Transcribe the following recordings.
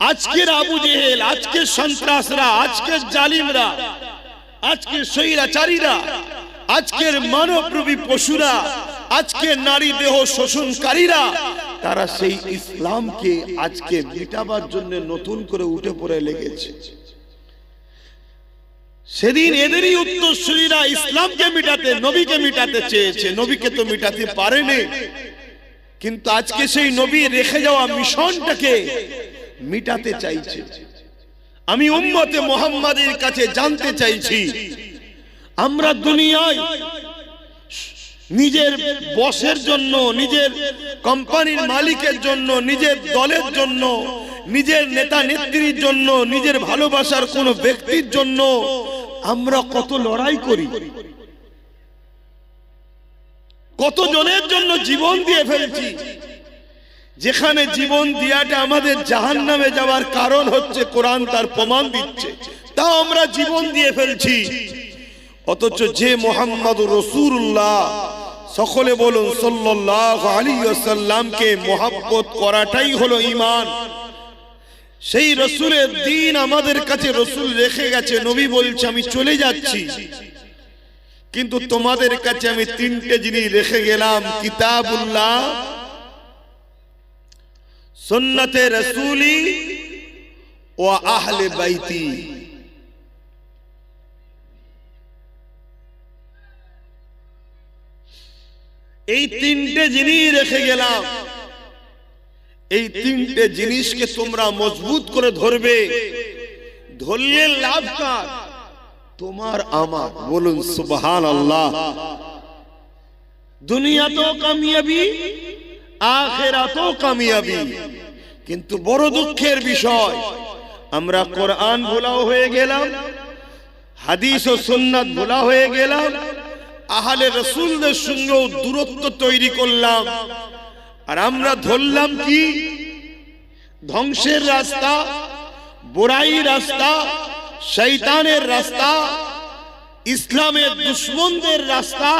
আজকের আবু জেহেল, আজকের সন্ত্রাসরা, আজকের জালিমরা, আজকের স্বৈরাচারীরা, আজকের মানবরূপী পশুরা, আজকের নারী দেহ শোষণকারীরা, তারা সেই ইসলামকে আজকে মিটাবার জন্য নতুন করে উঠে পড়ে লেগেছে। সেদিন এদেরই উত্তরসূরিরা ইসলামকে মিটাতে, নবীকে মিটাতে চেয়েছে, নবীকে তো মিটাতে পারেনি। কিন্তু আজকে সেই নবী রেখে যাওয়া মিশনটাকে মিটাতে চাইছে। আমি উম্মতে মুহাম্মাদের কাছে জানতে চাইছি, আমরা দুনিয়ায় নিজের বসের জন্য, নিজের কোম্পানির মালিকের জন্য, নিজের দলের জন্য, নিজের নেতা নেত্রীর জন্য, নিজের ভালোবাসার কোন ব্যক্তির জন্য আমরা কত লড়াই করি, কত জনের জন্য জীবন দিয়ে ফেলছি, যেখানে জীবন দিয়াটা আমাদের জাহান্নামে যাওয়ার কারণ হচ্ছে, কোরআন তার প্রমাণ দিচ্ছে, তাও আমরা জীবন দিয়ে ফেলছি। অথচ যে মুহাম্মদুর রাসূলুল্লাহ, সকলে বলুন সাল্লাল্লাহু আলাইহি ওয়াসাল্লামকে মহব্বত করাটাই হলো ঈমান। সেই রাসূলের দ্বীন আমাদের কাছে রাসূল রেখে গেছে। নবী বলছে আমি চলে যাচ্ছি, কিন্তু তোমাদের কাছে আমি তিনটে জিনিস রেখে গেলাম, কিতাবুল্লাহ, সুন্নতে রাসূলি ও আহলে বাইতি। এই তিনটে জিনিস রেখে গেলাম। এই তিনটে জিনিসকে তোমরা মজবুত করে ধরবে। ধরলে লাভ কার? তোমার আমার। বলুন সুবহানাল্লাহ। দুনিয়াতেও কামিয়াবি, আখিরাতেও কামিয়াবি। কিন্তু বড় দুঃখের বিষয়, আমরা কোরআন ভোলাও হয়ে গেলাম, হাদিস ও সুন্নাত ভোলা হয়ে গেলাম, আহলে রাসূলদের সঙ্গেও দূরত্ব তৈরি করলাম। আর আমরা ধরলাম কি? ধ্বংসের রাস্তা, বুরাই রাস্তা, শয়তানের রাস্তা, ইসলামের দুশমনদের রাস্তা,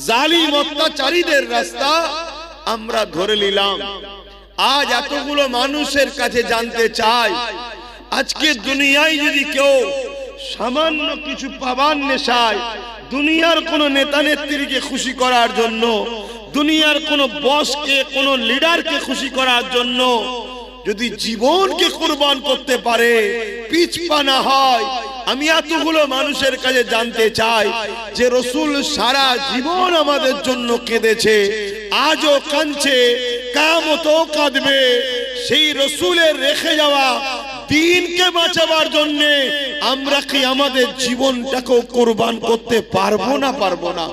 জালিম অত্যাচারীদের রাস্তা আমরা ধরে নিলাম। আজ এতগুলো মানুষের কাছে জানতে চাই, আজকে দুনিয়ায় যদি কেউ সামান্য কিছু পাবার নেশায়, দুনিয়ার কোন নেতা নেত্রীকে খুশি করার জন্য, দুনিয়ার কোন বসকে, কোন লিডারকে খুশি করার জন্য যদি জীবনকে কুরবান করতে পারে, পিছপা না হয়, আমি এতগুলো মানুষের কাছে জানতে চাই যে রাসূল সারা জীবন আমাদের জন্য কেঁদেছে, আজও কাঁদছে, কিয়ামতেও কাঁদবে। সেই রাসূলের রেখে যাওয়া দ্বীনকে বাঁচাবার জন্য আমরা কি আমাদের জীবনটাকেও কুরবান করতে পারবো না? পারবো না?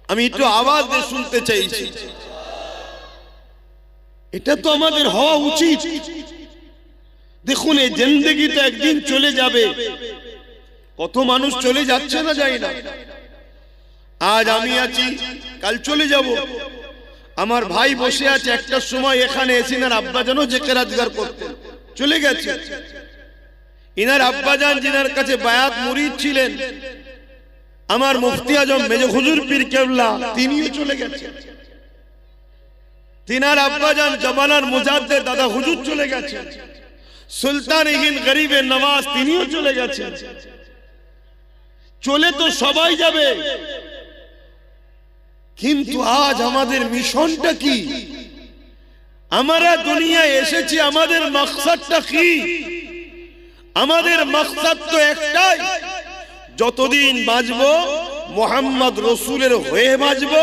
আমি একটু আওয়াজ দিয়ে শুনতে চাইছি। এটা তো আমাদের হওয়া উচিত। দেখুন, এই জিন্দেগি তো একদিন চলে যাবে। কত মানুষ চলে যাচ্ছে না, যাই না। আজ আমি আছি, কাল চলে যাব। আমার ভাই বসে আছে, একটা সময় এখানে এসে ইনার আব্বাজানও জিকির-আজকার করতেন, চলে গেছে। ইনার আব্বাজান যিনার কাছে বায়াত মুরিদ ছিলেন, আমার মুফতি আজম মেজর হুজুর পীর কেবলা, তিনিও চলে গেছেন। তিনার আব্বাজান জমানার মুজাদ্দেদ দাদা হুজুর চলে গেছেন। সুলতান হিন্দ গরিবে নওয়াজ, তিনিও চলে গেছেন। চলে তো সবাই যাবে, কিন্তু আজ আমাদের মিশনটা কি? আমরা দুনিয়ায় এসেছি, আমাদের মাকসাদটা কি? আমাদের মাকসাদ তো একটাই, যতদিন বাঁচবো মুহাম্মদ রাসূলের হয়ে বাঁচবো,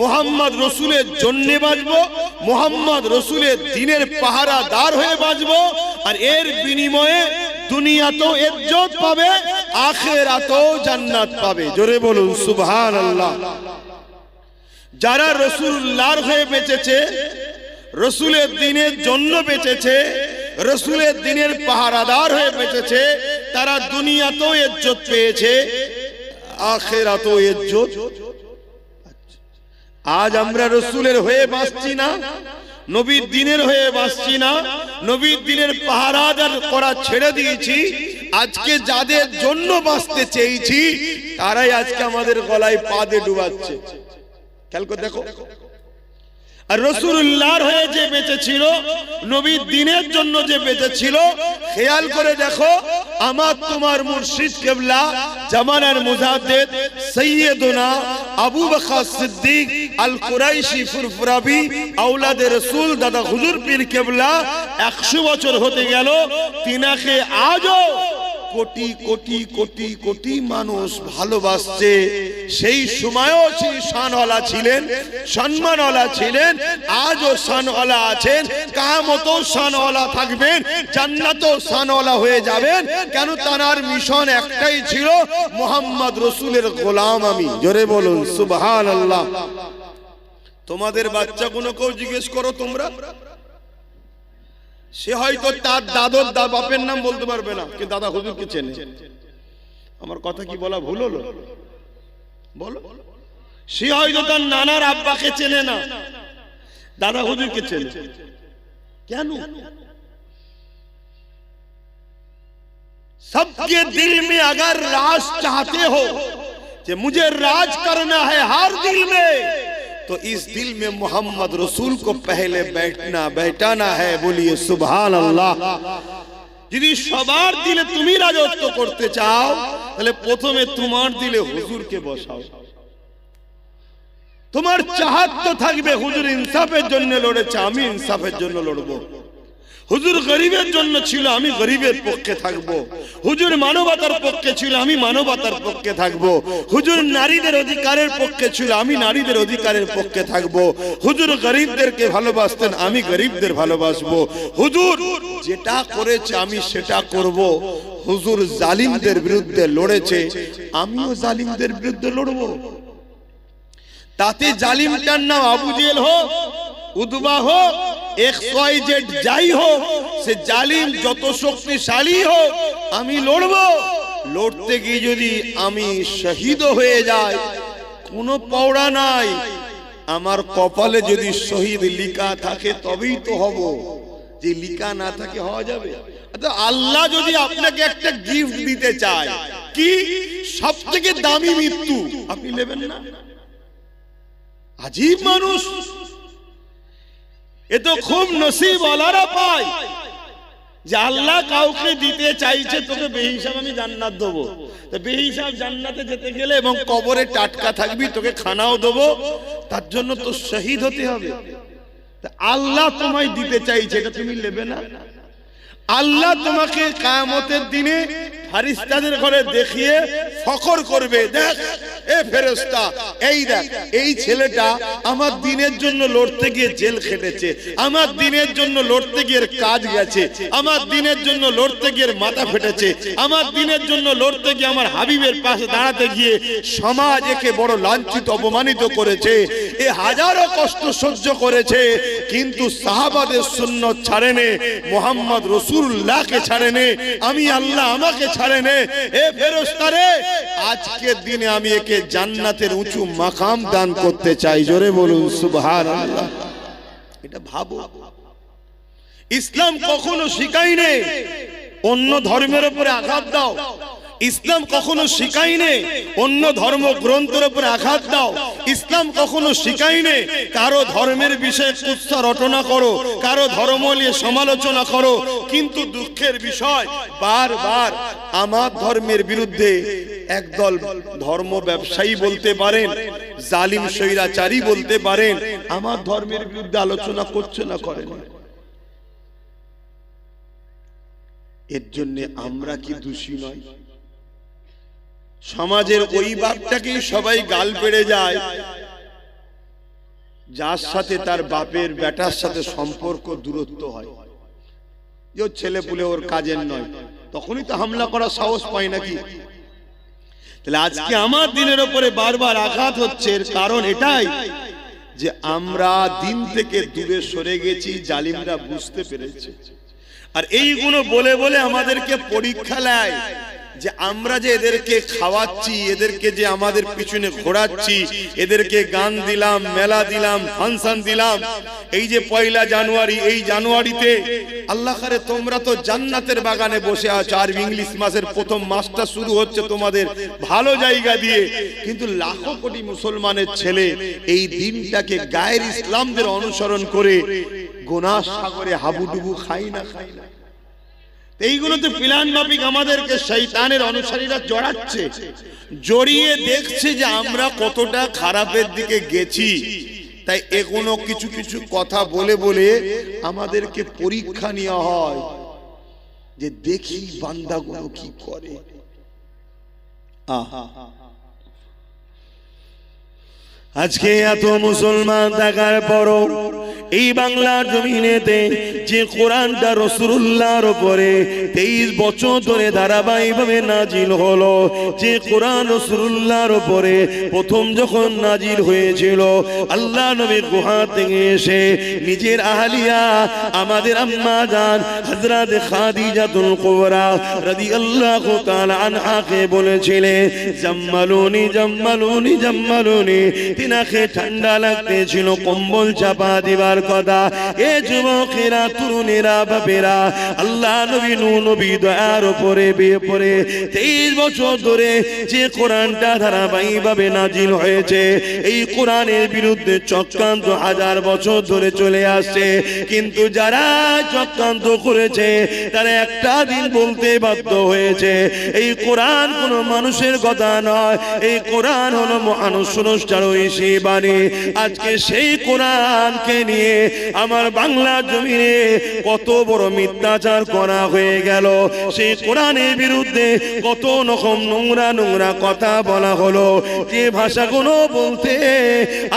মুহাম্মদ রাসূলের জন্য বাঁচবো, মুহাম্মদ রাসূলের দ্বীনের পাহারাদার হয়ে বাঁচবো। আর এর বিনিময়ে দুনিয়াতেও ইজ্জত পাবে, আখিরাতেও জান্নাত পাবে। জোরে বলুন সুবহানাল্লাহ। যারা রাসূলুল্লাহর হয়ে বেঁচেছে, রাসূলের দ্বীনের জন্য বেঁচেছে, রাসূলের দ্বীনের পাহারাদার হয়ে বেঁচেছে, তারা দুনিয়াতেও ইজ্জত পেয়েছে, আখিরাতেও ইজ্জত। আজ আমরা রাসূলের হয়ে বাঁচছি না, নবীর দ্বীনের হয়ে বাঁচছি না, নবীর দ্বীনের পাহারাদার করা ছেড়ে দিয়েছি। আজকে যাদের জন্য বাঁচতে চেয়েছি, তারাই আজকে আমাদের গলায় পা দিয়ে ডুবাচ্ছে। খেয়াল করে দেখো, আর রাসূলুল্লাহর হয়ে যে বেঁচে ছিল, নবীর দ্বীনের জন্য যে বেঁচে ছিল, খেয়াল করে দেখো আমার তোমার মুর্শিদ কিবলা জামানার মুজাদ্দিদ সাইয়্যিদুনা আবু বকর সিদ্দিক আল কুরাইশি ফুরফুরাবি আওলাদে রাসূল দাদা হুজুর পীর কিবলা 100 বছর হতে গেল, তিনাকে আজও কোটি কোটি কোটি কোটি মানুষ ভালোবাসছে। সেই সময়ও সেই শানওয়ালা ছিলেন, সম্মানওয়ালা ছিলেন, আজও শানওয়ালা আছেন, কিয়ামতেও শানওয়ালা থাকবেন, জান্নাতেও শানওয়ালা হয়ে যাবেন। কেন? তার মিশন একটাই ছিল, মুহাম্মদ রাসূলের গোলাম আমি। জোরে বলুন সুবহানাল্লাহ। তোমাদের বাচ্চাগুলোকেও জিজ্ঞেস করো তোমরা, সে হয়তো তার দাদর বাপের নাম বলতে পারবে না, কিন্তু দাদা হুজুরকে চেনে। আমার কথা কি বলা ভুল হলো? বলো। সে হয়তো তার নানার আব্বাকে চেনে না, দাদা হুজুরকে চেনে। কেন? सबके दिल में अगर राज चाहते हो कि मुझे राज करना है हर दिल में, तो इस दिल में मोहम्मद रसूल को पहले बैठाना है। बोलिए सुभान अल्लाह। यदि सबार दिले तुम राजत्व करते चाओ, তাহলে প্রথমে তোমার দিলে হুজুরকে বসাও। তোমার চাহত তো থাকবে হুজুর ইনসাফের জন্য লড়েছে, আমি ইনসাফের জন্য লড়বো। হুজুর গরিবের জন্য ছিল, আমি গরিবের পক্ষে থাকবো। হুজুর মানবতার পক্ষে ছিল, আমি মানবতার পক্ষে থাকবো। হুজুর নারীদের অধিকারের পক্ষে ছিল, আমি নারীদের অধিকারের পক্ষে থাকবো। হুজুর গরিবদেরকে ভালোবাসতেন, আমি গরিবদের ভালোবাসবো। হুজুর যেটা করেছে আমি সেটা করব। হুজুর জালিমদের বিরুদ্ধে লড়েছে, আমিও জালিমদের বিরুদ্ধে লড়বো। তাতে জালিমটার নাম আবু জেহেল হোক, উতবা হোক, XYZ যাই হোক, সে জালিম যত শক্তিশালী হোক, আমি লড়বো। লড়তে গিয়ে যদি আমি শহীদ হয়ে যাই, কোনো পাওড়া নাই। আমার কপালে যদি শহীদ লিখা থাকে তবেই তো হব, যে লিখা না থাকে হওয়া যাবে? আল্লাহ যদি আপনাকে একটা গিফট দিতে চায়, কি সবথেকে দামি মৃত্যু, আপনি নেবেন না? আজীব মানুষ, এ তো খুব নসিবওয়ালারা পায় যে আল্লাহ কাউকে দিতে চাইছে, তোকে বেহিসাব আমি জান্নাত দেবো। তো বেহিসাব জান্নাতে যেতে গেলে এবং কবরে টাটকা থাকবি, তোকে খানাও দেবো, তার জন্য তো শহীদ হতে হবে। আল্লাহ তোমায় দিতে চাইছে, এটা তুমি নেবে না? আল্লাহ তোমাকে কিয়ামতের দিনে ফেরেশতাদের ঘরে দেখিয়ে ফখর করবে, দেখ এ ফেরেশতা, এই দেখ এই ছেলেটা আমার দ্বীনের জন্য লড়তে গিয়ে জেল খেটেছে, আমার দ্বীনের জন্য লড়তে গিয়ে কাজ গেছে, আমার দ্বীনের জন্য লড়তে গিয়ে মাথা ফেটেছে, আমার দ্বীনের জন্য লড়তে গিয়ে আমার হাবিবের পাশে দাঁড়াতে গিয়ে সমাজ একে বড় লাঞ্ছিত অপমানিত করেছে, এ হাজারো কষ্ট সহ্য করেছে, কিন্তু সাহাবাদের সুন্নত ছাড়েনি, মুহাম্মদ রাসূলুল্লাহকে ছাড়েনি, আমি আল্লাহ আমাকে ছাড়েনি। এ ফেরেশতারে, আজকের দিনে আমি একে জান্নাতের উঁচু মাকাম দান করতে চাই। জোরে বলুন সুবহানাল্লাহ। এটা ভাবো, ইসলাম কখনো শিখায়নি অন্য ধর্মের উপরে আঘাত দাও। ইসলাম কখনো শিখায়নি অন্য ধর্ম গ্রন্থের উপরে আঘাত দাও। ইসলাম কখনো শিখায়নি কারো ধর্মের বিষয়ে কুৎসা রটনা করো, কারো ধর্ম নিয়ে সমালোচনা করো। কিন্তু দুঃখের বিষয়, বারবার আমার ধর্মের বিরুদ্ধে একদল ধর্ম ব্যবসায়ী বলতে পারেন, জালিম স্বৈরাচারী বলতে পারেন, আমার ধর্মের বিরুদ্ধে আলোচনা করছে না, করেন। এর জন্য আমরা কি দোষী নয়? সমাজের ওই বাপটাকেই সবাই গাল পেড়ে যায় যার সাথে তার বাপের বেটার সাথে সম্পর্ক দূরত্ব হয়, যে ছেলে পুলে ওর কাজের নয়, তখনই তো হামলা করার সাহস পায় নাকি? তাহলে আজকে আমার দিনের উপরে বারবার আঘাত হচ্ছে, এর কারণ এটাই যে আমরা দিন থেকে দূরে সরে গেছি, জালিমরা বুঝতে পেরেছে। আর এইগুলো বলে বলে আমাদেরকে পরীক্ষা নেয় যে আমরা যে এদেরকে খাওয়াচ্ছি, এদেরকে যে আমাদের পিছনে ঘোরাচ্ছি, এদেরকে গান দিলাম, মেলা দিলাম, ফাংশন দিলাম, এই যে 1 জানুয়ারি, এই জানুয়ারিতে আল্লাহ করে তোমরা তো জান্নাতের বাগানে বসে আছো, আর ইংলিশ মাসের প্রথম মাসটা শুরু হচ্ছে তোমাদের ভালো জায়গা দিয়ে, কিন্তু লাখো কোটি মুসলমানের ছেলে এই দিনটাকে গায়ের ইসলামদের অনুসরণ করে গুনাহ সাগরে হাবুডুবু খাই না। এইগুলোতে প্ল্যান মাফিক আমাদেরকে শয়তানের অনুসারীরা জড়াচ্ছে, জড়িয়ে দেখছে যে আমরা কতটা খারাপের দিকে গেছি। তাই এগুলো কিছু কিছু কথা বলে বলে আমাদেরকে পরীক্ষা নেওয়া হয় যে দেখি বান্দাগুলো কি করে। আজকে এত মুসলমান থাকার পরও এই বাংলার জমিনেতে যে কোরআনটা রাসূলুল্লাহর উপরে 23 বছর ধরে ধারাবাহিকভাবে নাজিল হলো, যে কোরআন রাসূলুল্লাহর উপরে প্রথম যখন নাজিল হয়েছিল, আল্লাহ নবীর গুহা থেকে এসে নিজের আহলিয়া আমাদের আম্মা জান হযরত খাদিজাতুল কুবরা রাদিয়াল্লাহু তাআলা আনহাকে বলেছিলেন, জাম্মালুনি জাম্মালুনি জাম্মালুনি, তিনাকে ঠান্ডা লাগতেছিল, কম্বল চাপা দিবার কথা। এ যুবকেরা, তরুণেরা, বাপেরা, আল্লাহ নবী নবী দয়ার উপরে বিয়ে পড়ে 23 বছর ধরে যে কোরআনটা ধারাবাহিকভাবে নাজিল হয়েছে, এই কোরআনের বিরুদ্ধে চক্রান্ত 1000 বছর ধরে চলে আসছে। কিন্তু যারা চক্রান্ত করেছে তারা একটা দিন বলতে বাধ্য হয়েছে, এই কোরআন কোনো মানুষের কথা নয়, এই কোরআন হলো মহান স্রষ্টার ঐশী বাণী। আজকে সেই কোরআনকে নিয়ে আমার বাংলা জমিনে কত বড় মিথ্যাচার করা হয়ে গেল, সেই কোরআনের বিরুদ্ধে কত রকম নোংরা নোংরা কথা বলা হলো, যে ভাষাগুলো বলতে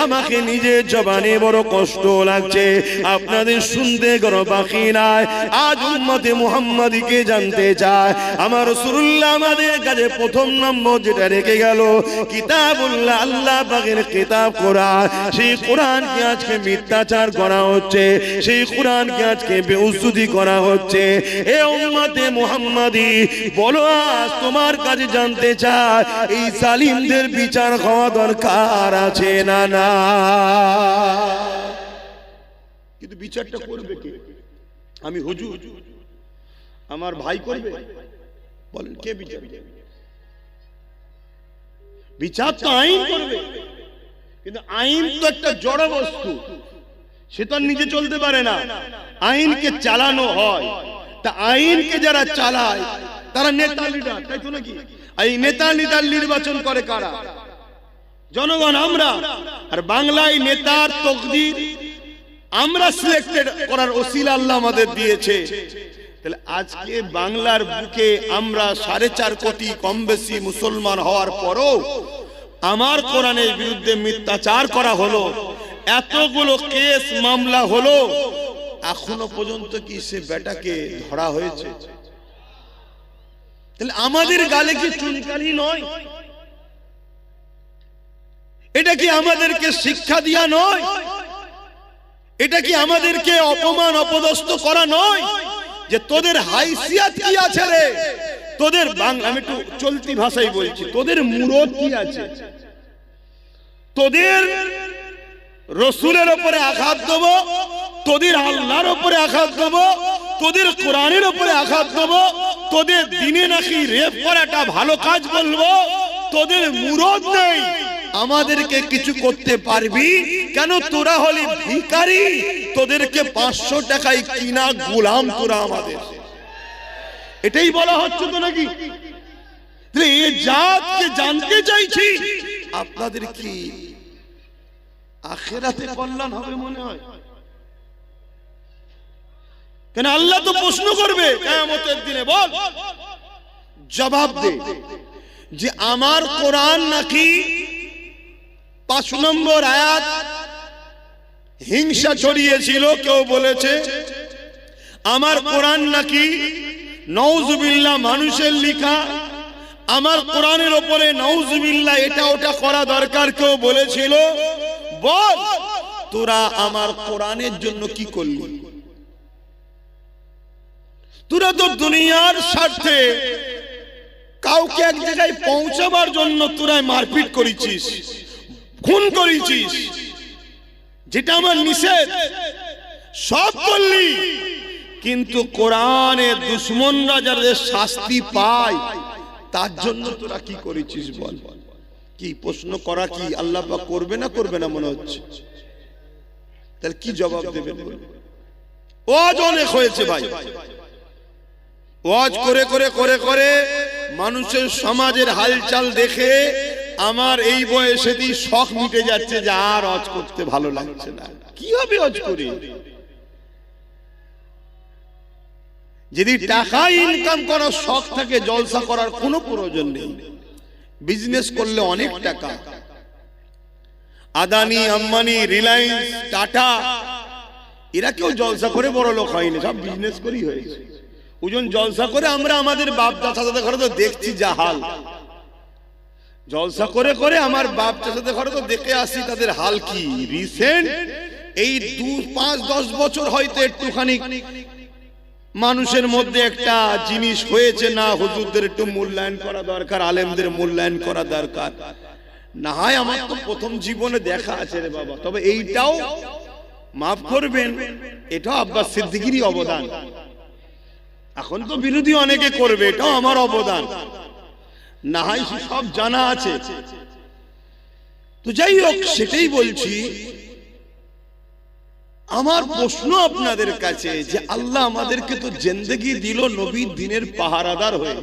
আমাকে নিজের জবানে বড় কষ্ট লাগছে, আপনাদের শুনতে কোনো বাকি নাই। আজ উম্মতে মুহাম্মাদীকে জানতে চায়, আমার রাসূলুল্লাহ আমাদের কাছে প্রথম নম্বর যেটা রেখে গেল কিতাবুল্লাহ, আল্লাহ পাকের কিতাব কোরআন, সেই কোরআনকে আজকে মিথ্যাচার করা হচ্ছে, সেই কোরআনকে আজকে বেউজ্জতি করা হচ্ছে। এ উম্মতে মুহাম্মাদী বলো, আজ তোমার কাছে জানতে চায় এই জালিমদের বিচার হওয়া দরকার আছে না না? কিন্তু বিচারটা করবে কে? আমি হুজুর, আমার ভাই করবে? বলেন কে বিচার? বিচার তো আইন করবে, কিন্তু আইন তো একটা জড় বস্তু, সে তো নিজে চলতে পারে না, আইনকে চালানো হয়। তা আইনকে যারা চালায় তারা নেতা লিডার, তাই তো নাকি? এই নেতা লিডার নির্বাচন করে কারা? জনগণ, আমরা। আর বাংলায় নেতার তকদির আমরা সিলেক্টেড করার ওসিলা আল্লাহ আমাদের দিয়েছে। তাহলে আজকে বাংলার বুকে আমরা 4.5 কোটি কম বেশি মুসলমান হওয়ার পরও আমার কোরআনের বিরুদ্ধে মিথ্যাচার করা হলো, এতগুলো কেস মামলা হলো, এখনো পর্যন্ত কি সে বেটাকে ধরা হয়েছে? তাহলে আমাদের গালে কি চুনকালি নয়? এটা কি আমাদেরকে শিক্ষা দিয়া নয়? এটা কি আমাদেরকে অপমান অপদস্থ করা নয়? যে তোদের হাইসিয়াত কি আছে রে, তোদের বাংলা, আমি একটু চলতি ভাষায় বলছি, তোদের মুরত কি আছে? তোদের রসুলের উপরে আঘাত দেব, তোদের আল্লাহর উপরে আঘাত দেব, তোদের কোরআনের উপরে আঘাত দেব, তোদের দিনে নাকি রেপ করাটা ভালো কাজ বলবো, তোদের মুরত নেই, আমাদেরকে কিছু করতে পারবি কেন? তোরা হলি ভিখারি, তোদেরকে 500 টাকায় কিনা গোলাম তোরা আমাদের। এটাই বলা হচ্ছে তো নাকি? এই জাতকে জানতে চাইছি, আপনাদের কি আখিরাতে কল্যাণ হবে মনে হয়? কেন আল্লাহ তো প্রশ্ন করবে কিয়ামতের দিনে, বল জবাব দে যে আমার কোরআন নাকি 5 নম্বর আয়াত হিংসা ছড়িয়েছিল, কেউ বলেছে আমার কোরআন নাকি নাউজুবিল্লাহ মানুষের লেখা, আমার কোরআনের উপরে নাউজুবিল্লাহ এটা ওটা করা দরকার কেউ বলেছিল। বল তোরা আমার কোরআনের জন্য কি করলি? তোরা তো দুনিয়ার স্বার্থে কাউকে এক জায়গায় পৌঁছাবার জন্য তোরা মারপিট করেছিস, খুন করেছিস, যেটা আমার নিষেধ সব করলি, কিন্তু কোরআনের দুশমনরা যাদের শাস্তি পায় তার জন্য তোরা কি করেছিস বল? কি প্রশ্ন করা কি আল্লাহ পাক করবে না করবে না মনে হচ্ছে? তাহলে কি জবাব দেবেন? ওয়াজ অনেক হয়েছে ভাই, ওয়াজ করে করে করে করে মানুষের সমাজের হালচাল দেখে আমার এই বয়সেতেই শখ মিটে যাচ্ছে যে আর ওয়াজ করতে ভালো লাগছে না। কি হবে ওয়াজ করে? যদি টাকা ইনকাম করার শখ থাকে জলসা করার কোনো প্রয়োজন নেই। বিজনেস করলে অনেক টাকা, আদানি, আম্বানি, রিলায়েন্স, টাটা এরা কেউ জলসা করে বড় লোক হয়নি, সব বিজনেস করেই হয়েছে। ওজন জলসা করে আমরা আমাদের বাপ চাচাদের ঘরে তো দেখছি যা হাল, জলসা করে করে আমার বাপ চাচাদের ঘরে তো দেখে আসি তাদের হাল কি। রিসেন্ট এই 2-5-10 বছর হয়তো একটুখানি মানুষের মধ্যে একটা জিনিস হয়েছে, না হুজুরদের একটু মূল্যায়ন করা দরকার, আলেমদের মূল্যায়ন করা দরকার। না হয় আমার তো প্রথম জীবনে দেখা আছে রে বাবা। তবে এইটাও মাফ করবেন, এটাও আব্বাস সিদ্দিকীরই অবদান। এখন তো বিরোধী অনেকে করবে, এটাও আমার অবদান। না হয় সব জানা আছে। তো যাই হোক, সেটাই বলছি। আমার প্রশ্ন আপনাদের কাছে যে আল্লাহ আমাদেরকে তো জিন্দেগি দিল নবীর দিনের পাহারাদার হয়ে,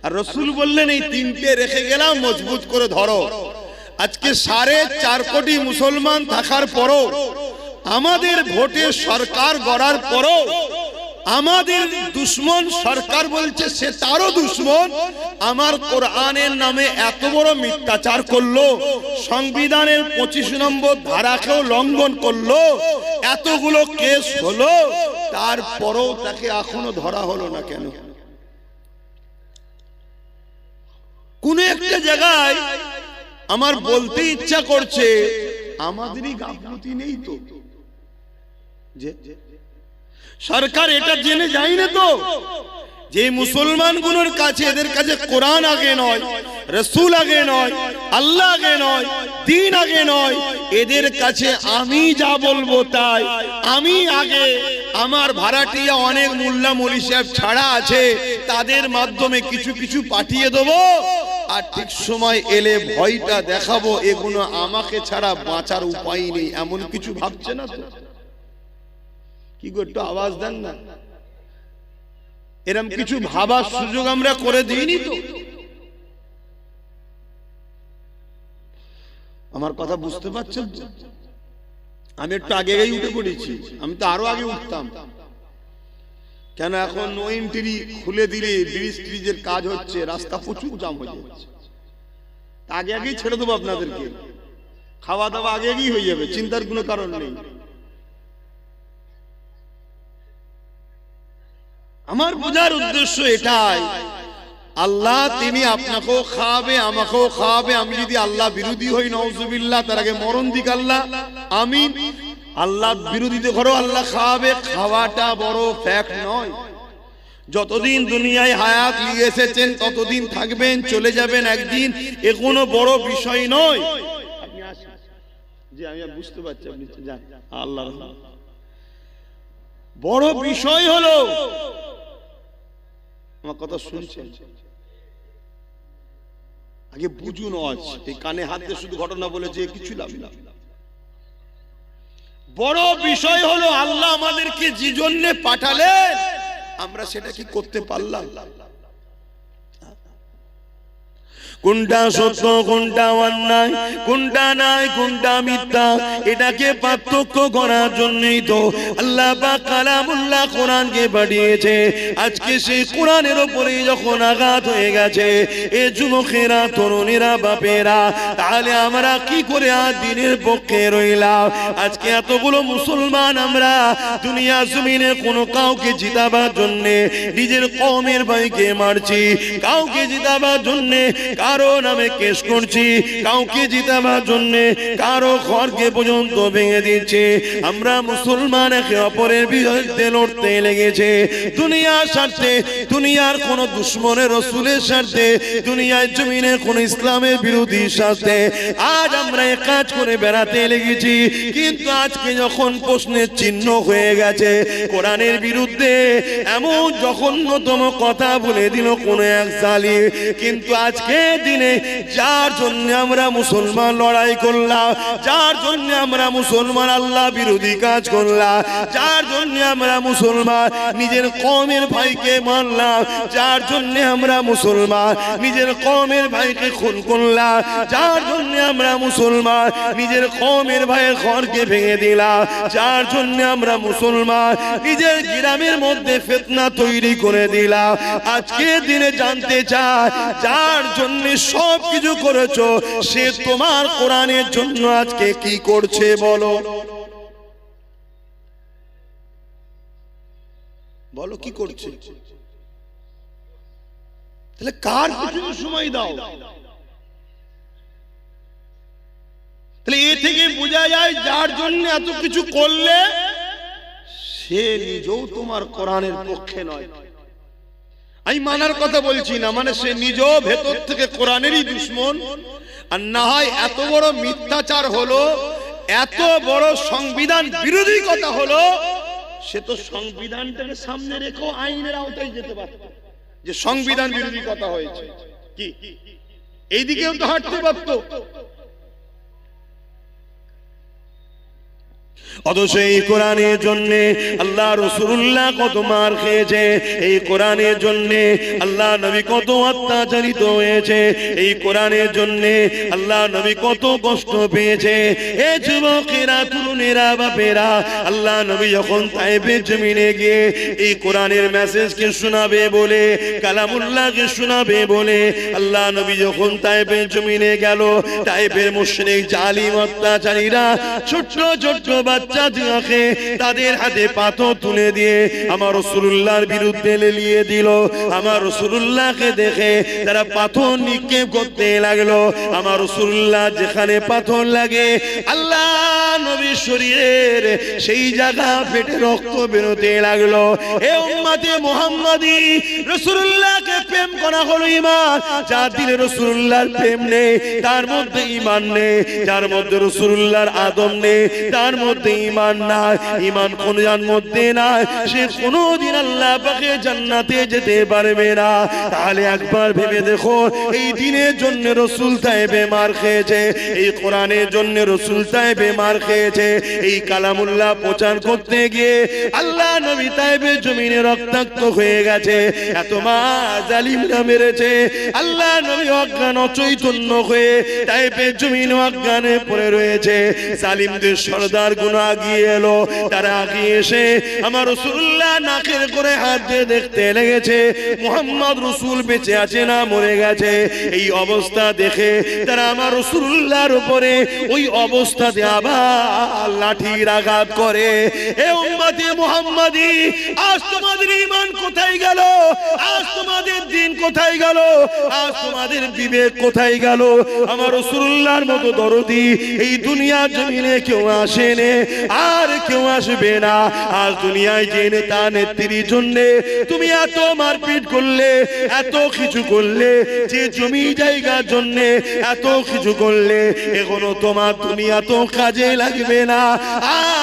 আর রাসূল বললেন এই তিনটে রেখে গেলাম মজবুত করে ধরো। আজকে 4.5 কোটি মুসলমান থাকার পরও, আমাদের ভোটে সরকার গড়ার পরও আমাদের দুশ্মন সরকার বলছে সে তারও দুশ্মন, আমার কোরআনের নামে এত বড় মিথ্যাচার করলো, সংবিধানের 25 নম্বর ধারাকেও লঙ্ঘন করলো, এতগুলো কেস হলো, তারপরও তাকে এখনো ধরা হলো না কেন? কোন একটা জায়গায় আমার বলতে ইচ্ছা করছে আমাদেরই গাফলতি নেই তো, যে সরকার এটা জেনে যায় না তো যে মুসলমানগুলোর কাছে, এদের কাছে কোরআন আগে নয়, রাসূল আগে নয়, আল্লাহ আগে নয়, দ্বীন আগে নয়, এদের কাছে আমি যা বলবো তাই, আমি আগে। আমার ভাড়াটিয়া অনেক মোল্লা মৌলী সাহেব ছাড়া আছে, তাদের মাধ্যমে কিছু কিছু পাঠিয়ে দেবো, আর ঠিক সময় এলে ভয়টা দেখাবো, এগুলো আমাকে ছাড়া বাঁচার উপায় নেই, এমন কিছু ভাবছে না তো? কি গো, একটু আওয়াজ দেন না। এরকম কিছু ভাবার সুযোগ আমরা করে দিইনি তো? আমার কথা বুঝতে পারছেন তো? আমি একটু আগে আগেই উঠে পড়েছি, আমি তো আরো আগে উঠতাম। কেন এখন নো এন্ট্রি খুলে দিলে ব্রিজের কাজ হচ্ছে, রাস্তা প্রচুর জাম হয়ে যাচ্ছে। আগে আগেই ছেড়ে দেবো আপনাদেরকে, খাওয়া দাওয়া আগে আগেই হয়ে যাবে, চিন্তার কোনো কারণ নেই। আমার বোঝার উদ্দেশ্য এটাই, আল্লাহ তিনি আপনাকেও খাওয়াবে, আমাকেও খাওয়াবে। আমি যদি আল্লাহ বিরোধী হই, নাউজুবিল্লাহ, তার আগে মরণ দিক আল্লাহ, আমিন। আল্লাহ বিরোধীতে ঘরেও আল্লাহ খাওয়াবে। খাওয়াটা বড় ফ্যাক্ট নয়। যতদিন দুনিয়ায় হায়াত নিয়ে এসেছেন ততদিন থাকবেন, চলে যাবেন একদিন, এ কোনো বড় বিষয় নয়। আপনি আসেন, জি আমি বুঝতে পারছি, আপনি যান, আল্লাহ বড় বিষয় হলো, আমার কথা শুনছেন, আগে বুঝুন। এই কানে হাত দিয়ে শুধু ঘটনা বলেছে কিছু লাভ না। বড় বিষয় হলো আল্লাহ আমাদেরকে যে জন্য পাঠালেন, আমরা সেটা কি করতে পারলাম? কোনটা সত্য, কোনটা অন্যায়, কোনটা নাই, কোনটা মিথ্যা, এটাকে পার্থক্য করার জন্যই তো আল্লাহ পাক কালামুল্লাহ কোরআনকে পাঠিয়েছে। আজকে সেই কোরআনের উপরে যখন আঘাত হয়ে গেছে, এ যুবকেরা, তরুণেরা, বাপেরা, তাহলে আমরা কি করে আর দ্বীনের পক্ষে রইলাম? আজকে এতগুলো মুসলমান আমরা দুনিয়া জমিনে কোনো কাউকে জিতাবার জন্যে নিজের কওমের ভাইকে মারছি, কাউকে জিতাবার জন্যে কারো নামে কেস করছি, কাউকে জিতাবার জন্য কারো ঘরকে পর্যন্ত ভেঙে দিচ্ছে। আমরা মুসলমান একে অপরের বিরুদ্ধে লড়তে লেগেছে দুনিয়ার স্বার্থে, দুনিয়ার কোন দুশ্মনের রসুলের স্বার্থে, দুনিয়ার জমিনে কোন ইসলামের বিরোধী স্বার্থে আজ আমরা এক কাজ করে বেড়াতে লেগেছি। কিন্তু আজকে যখন প্রশ্নের চিহ্ন হয়ে গেছে, কোরআনের বিরুদ্ধে এমন জঘন্যতম কথা বলে দিল কোন এক জালিম, কিন্তু আজকে দিনে যার জন্য আমরা মুসলমান লড়াই করলাম, যার জন্য আমরা মুসলমান আল্লাহ বিরোধী কাজ করলাম, যার জন্য আমরা মুসলমান নিজের কওমের ভাইকে মারলাম, যার জন্য আমরা মুসলমান নিজের কওমের ভাইকে খুন করলাম, যার জন্য আমরা মুসলমান নিজের কওমের ভাইয়ের ঘরকে ভেঙে দিলাম, যার জন্য আমরা মুসলমান নিজের গ্রামের মধ্যে ফিতনা তৈরি করে দিলাম, আজকে দিনে জানতে চাই যার জন্য সব কিছু করেছো সে তোমার কোরআনের জন্য আজকে কি করছে বলো? বলো কি করছে? তাহলে কার পিছনে সময় দাও? তাহলে এ থেকে বোঝা যায় যার জন্য এত কিছু করলে সে নিজেও তোমার কোরআনের পক্ষে নয়। আমি মানার কথা বলছি না, মানে সে নিজেও ভেতর থেকে কোরআনেরই দুশমন। আর না হয় এত বড় মিথ্যাচার হলো, এত বড় সংবিধান বিরোধী কথা হলো, সে তো সংবিধানটাকে সামনে রেখেও আইনের আওতায় যেতে পারত, যে সংবিধান বিরোধী কথা হয়েছে কি এইদিকেও তো হাঁটতে পারত। অথচ এই কোরআনের জন্য আল্লাহ রাসূলুল্লাহ কত মার খেয়েছে, এই কোরআনের জন্য আল্লাহ নবী কত অত্যাচারিত হয়েছে, এই কোরআনের জন্য আল্লাহ নবী কত কষ্ট পেয়েছে। এ যুবকেরা, তরুণেরা, বাপেরা, আল্লাহ নবী যখন তায়েফের জমিনে গিয়ে এই কোরআনের মেসেজকে শোনাবে বলে, কালামুল্লাহকে শোনাবে বলে আল্লাহ নবী যখন তায়েফের জমিনে গেল, তায়েফের মুশরিক জালিম অত্যাচারীরা ছোট্ট ছোট্ট বাচ্চাকে তাদের হাতে পাথর তুলে দিয়ে আমার রাসূলুল্লাহর বিরুদ্ধে লেলিয়ে দিল। আমার রাসূলুল্লাহকে দেখে তারা পাথর নিক্ষেপ করতে লাগলো। আমার রাসূলুল্লাহ যেখানে পাথর লাগে আল্লাহ নবীর শরীরের সেই জায়গা ফেটে রক্ত বেরোতে লাগলো। এ উম্মতে মুহাম্মাদি, রাসূলুল্লাহকে প্রেম করা হলো ঈমান, যার দিলে রাসূলুল্লাহর প্রেম নেই তার মধ্যে ঈমান নেই, যার মধ্যে রাসূলুল্লাহর আদব নেই তার মধ্যে ঈমান নাই, ঈমান কোনজার মধ্যে নাই, সে কোনদিন আল্লাহ পাকের জান্নাতে যেতে পারবে না। তাহলে একবার ভেবে দেখো, এই দ্বীনের জন্য রাসূল তায়েফে মার খেয়েছে, এই কোরআনের জন্য রাসূল তায়েফে মার খেয়েছে, এই কালামুল্লাহ প্রচার করতে গিয়ে আল্লাহ নবী তায়েফের জমিনে রক্তাক্ত হয়ে গেছে। এত মা জালিমরা মেরেছে, আল্লাহ নবী অজ্ঞান অচৈতন্য হয়ে তায়েফের জমিনে অজ্ঞানে পড়ে রয়েছে। জালিমদের সরদার গুণ আগিয়ে এলো, তারা আগিয়ে এসে আমার রাসূলুল্লাহ নাকের করে হাত দিয়ে দেখতে লেগেছে মুহাম্মদ রাসূল বেঁচে আছে না মরে গেছে। এই অবস্থা দেখে তারা আমার রাসূলুল্লাহর উপরে ওই অবস্থাতে আবার লাঠির আঘাত করে। এ উম্মতে মুহাম্মাদি, আজ তোমাদের ঈমান কোথায় গেল? আজ তোমাদের দ্বীন কোথায় গেল? আজ তোমাদের বিবেক কোথায় গেল? আমার রাসূলুল্লাহর মতো দরদি এই দুনিয়ার জমিনে কেউ আসেনি, আর কেউ আসবে না। আজ দুনিয়ায় যে নেতা নেত্রীর জন্য তুমি এত মারপিট করলে, এত কিছু করলে, যে জমি জায়গার জন্য এত কিছু করলে, এখনো তোমার দুনিয়া তো কাজে লাগবে না,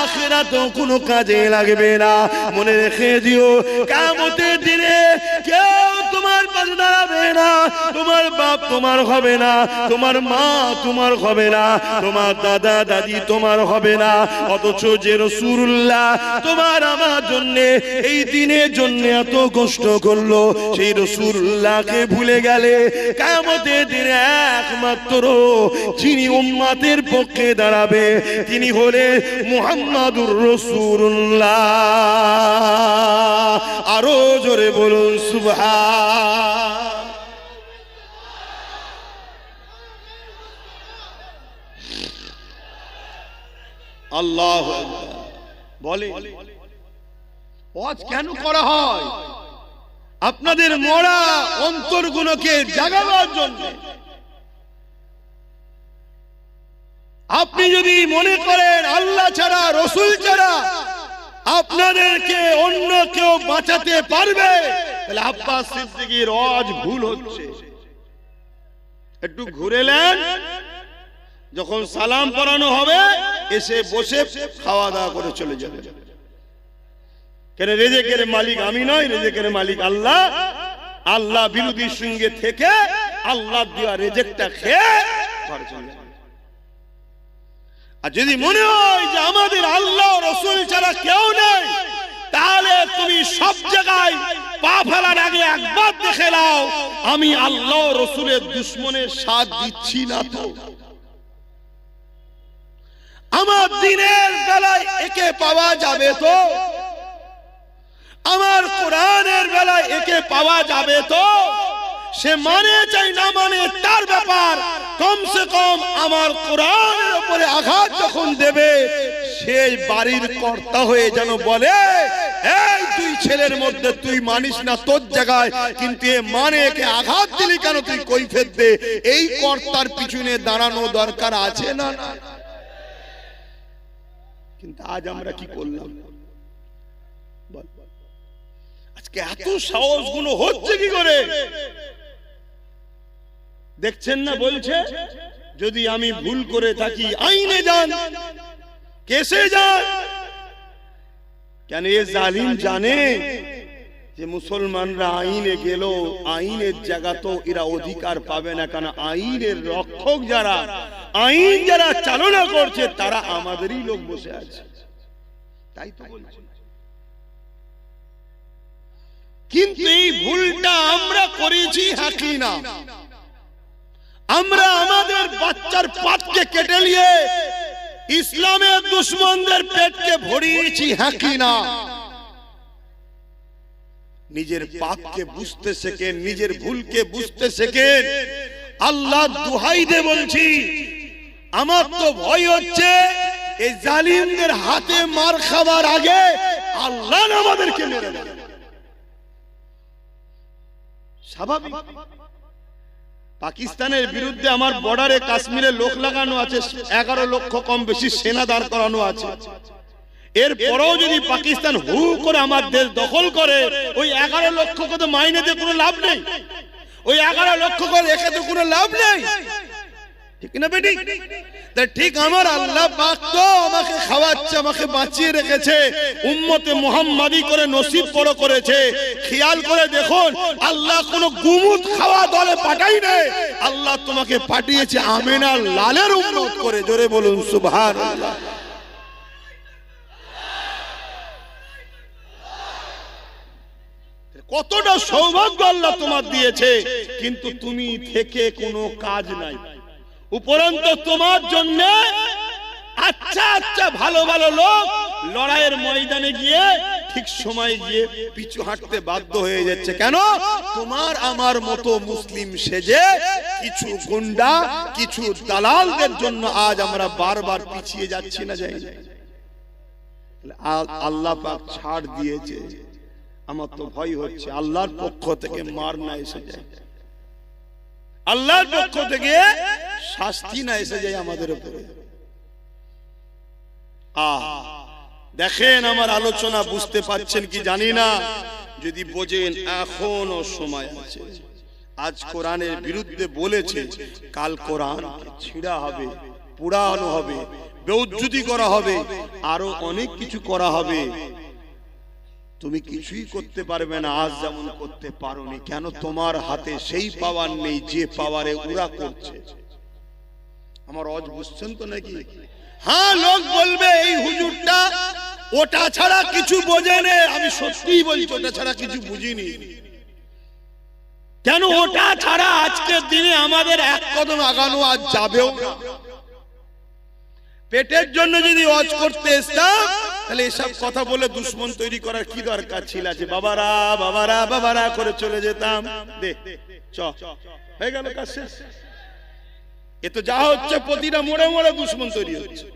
আখিরাতেও কোনো কাজে লাগবে না। মনে রেখে দিও, কিয়ামতের দিনে কেউ তোমার পাশে দাঁড়াবে না, তোমার বাপ তোমার হবে না, তোমার মা তোমার হবে না, তোমার দাদা দাদি তোমার হবে না। অথচ যে রাসূলুল্লাহ তোমার আমার জন্য এই দিনের জন্য এত কষ্ট করলো, সেই রাসূলুল্লাহকে ভুলে গেলে কিয়ামতের দিনে একমাত্র যিনি উম্মতের পক্ষে দাঁড়াবে তিনি হলেন মুহাম্মাদুর রাসূলুল্লাহ। আরো জোরে বলুন সুবহান। আল্লাহু আকবার। বলে ওয়াজ কেন করা হয়? আপনাদের মরা অন্তরগুলোকে জাগাবার জন্য, আপনি যদি মনে করেন আল্লাহ ছাড়া রসুল ছাড়া আপনাদেরকে অন্য কেউ বাঁচাতে পারবে, তাহলে আব্বাস সিদ্দিকীর আজ ভুল হচ্ছে। একটু ঘুরে নেন, যখন সালাম পড়ানো হবে এসে বসে খাওয়া দাওয়া করে চলে যাবে। কেন রেজেকের মালিক আমি নয়, রেজেকের মালিক আল্লাহ। আল্লাহ বিরোধীর সঙ্গে থেকে আল্লাহ দেওয়া রেজেকটা খেয়ে ঘরে চলে যাবে। আর যদি মনে হয় যে আমাদের আল্লাহ রসুল ছাড়া কেউ নেই, তাহলে তুমি সব জায়গায় পা ফেলার আগে একবার দেখে নাও আমি আল্লাহ রসুলের দুশ্মনের সাথ দিচ্ছি না তো। আমার দিনের বেলায় একে পাওয়া যাবে তো, আমার কোরআনের বেলায় একে পাওয়া যাবে তো। সে মানে চাই না মানে তার ব্যাপার, কমসে কম আমার কোরআনের উপরে আঘাত যখন দেবে সেই বাড়ির কর্তা হয়ে যেন বলে, এই তুই ছেলের মধ্যে তুই মানিস না তোর জায়গায়, কিন্তু এ মানে একে আঘাত দিলি কেন, তুই কৈফিয়ত দে। এই কর্তার পিছনে দাঁড়ানো দরকার আছে না? কিন্তু আজ আমরা কি করলাম? আজকে এত সাহস গুলো হচ্ছে কি করে? দেখছেন না, বলছে যদি আমি ভুল করে থাকি আইনে যান, কেসে যান। কেন এ জালিম জানে যে মুসলমানরা আইনে গেল, আইনের জায়গা তো এরা অধিকার পাবে না, কারণ আইনের রক্ষক যারা, আইন যারা চালনা করছে তারা আমাদেরই লোক বসে আছে। তাই তো বলছে। কিন্তু এই ভুলটা আমরা করেছি হাকি না, আমরা আমাদের বাচ্চার পাতকে কেটে নিয়ে ইসলামের দুশমনদের পেটকে ভরিয়েছি হাকি না। নিজের পাপকে বুঝতে শেখেন, নিজের ভুলকে বুঝতে শেখেন। আল্লাহ দুহাই দে বলছি, আমার তো ভয় হচ্ছে এই জালিমদের হাতে মার খাবার আগে আল্লাহ আমাদেরকে মেরে দেবে। স্বাভাবিক। পাকিস্তানের বিরুদ্ধে আমার বর্ডারে কাশ্মীরে লোক লাগানো আছে, 11 লক্ষ কম বেশি সেনা দাঁড় করানো আছে। এরপরেও যদি পাকিস্তান হু করে আমার দেশ দখল করে, ওই 11 লক্ষকে তো মাইনেতে কোনো লাভ নেই, ওই 11 লক্ষ করে রেখে তো কোনো লাভ নেই, ঠিক না বেটি? ঠিক আমার আল্লাহ পাক তো আমাকে খাওয়াচ্ছে, আমাকে বাঁচিয়ে রেখেছে, উম্মতে মুহাম্মাদি করে নসিব বড় করেছে। খেয়াল করে দেখুন, আল্লাহ কোন গুমুত খাওয়া দলে পাঠাই নাই, আল্লাহ তোমাকে পাঠিয়েছে আমিনার লালের উম্মত করে। জোরে বলুন সুবহানাল্লাহ। কতটা সৌভাগ্য আল্লাহ তোমার দিয়েছে, কিন্তু তুমি থেকে কোনো কাজ নাই। উপরন্তু তোমার জন্য আচ্ছা আচ্ছা ভালো ভালো লোক লড়াইয়ের ময়দানে গিয়ে ঠিক সময় গিয়ে পিছু হাঁটতে বাধ্য হয়ে যাচ্ছে। কেন? তোমার আমার মতো মুসলিম সেজে কিছু গুন্ডা, কিছু দালালদের জন্য আজ আমরা বারবার পিছিয়ে যাচ্ছি না, যাই না? আল্লাহ পাক ছাড় দিয়েছে। আমার তো ভয় হচ্ছে আল্লাহর পক্ষ থেকে মার না এসে যায়, আল্লাহর পক্ষ থেকে শাস্তি না এসে যায় আমাদের উপরে। দেখেন আমার আলোচনা বুঝতে পাচ্ছেন কি জানি না, যদি বোঝেন এখনো সময় আছে। আজ কোরআনের বিরুদ্ধে বলেছে, কাল কোরআন ছিঁড়া হবে, পোড়ানো হবে, বেউজ্জতি করা হবে, আরো অনেক কিছু করা হবে। তুমি কিছুই করতে পারবে না আজ যেমন করতে পারোনি। কেন? তোমার হাতে সেই পাওয়ার নেই যে পাওয়ারে ওরা করছে। আমার আজ বুঝছেন তো নাকি? হ্যাঁ, লোক বলবে এই হুজুরটা ওটা ছাড়া কিছু বোঝে না। আমি সত্যিই বলছি, ওটা ছাড়া কিছু বুঝিনি। কেন? ওটা ছাড়া আজকের দিনে আমাদের এক কদম আগানো আজ যাবেও না। পেটের জন্য যদি ওয়াজ করতে এসতাম, তাহলে এসব কথা বলে দুশ্মন তৈরি করার কি দরকার ছিল? যে বাবারা বাবারা বাবারা করে চলে যেতাম। দে চ হয়ে গেল কাজ শেষ। এ তো যা হচ্ছে প্রতিটা মোড়ে মোড়ে দুশ্মন তৈরি হচ্ছে।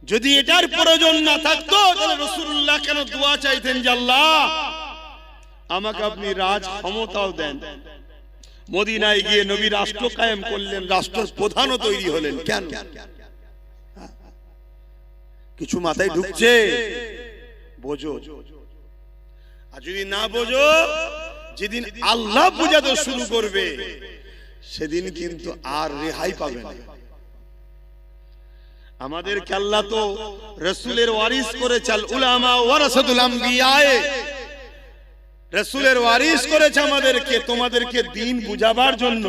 যদি এটার প্রয়োজন না থাকতো, তাহলে রাসূলুল্লাহ কেন দোয়া চাইতেন যে আল্লাহ আমাকে আপনি রাজ ক্ষমতাও দেন, মদিনায় গিয়ে নবী রাষ্ট্র কায়েম করলেন, রাষ্ট্র প্রধানও তৈরি হলেন। কেন? কিছু মাথায় ঢুকছে? বোঝো। আর যদি না বোঝো, যেদিন আল্লাহ বুঝাতে শুরু করবে সেদিন কিন্তু আর রেহাই পাবে না। আমাদেরকে আল্লাহ তো রাসূলের ওয়ারিস করেছে, আল উলামা ওয়ারাসাতুল আমবিয়া, রাসূলের ওয়ারিস করেছে আমাদেরকে, তোমাদেরকে দ্বীন বুঝাবার জন্য।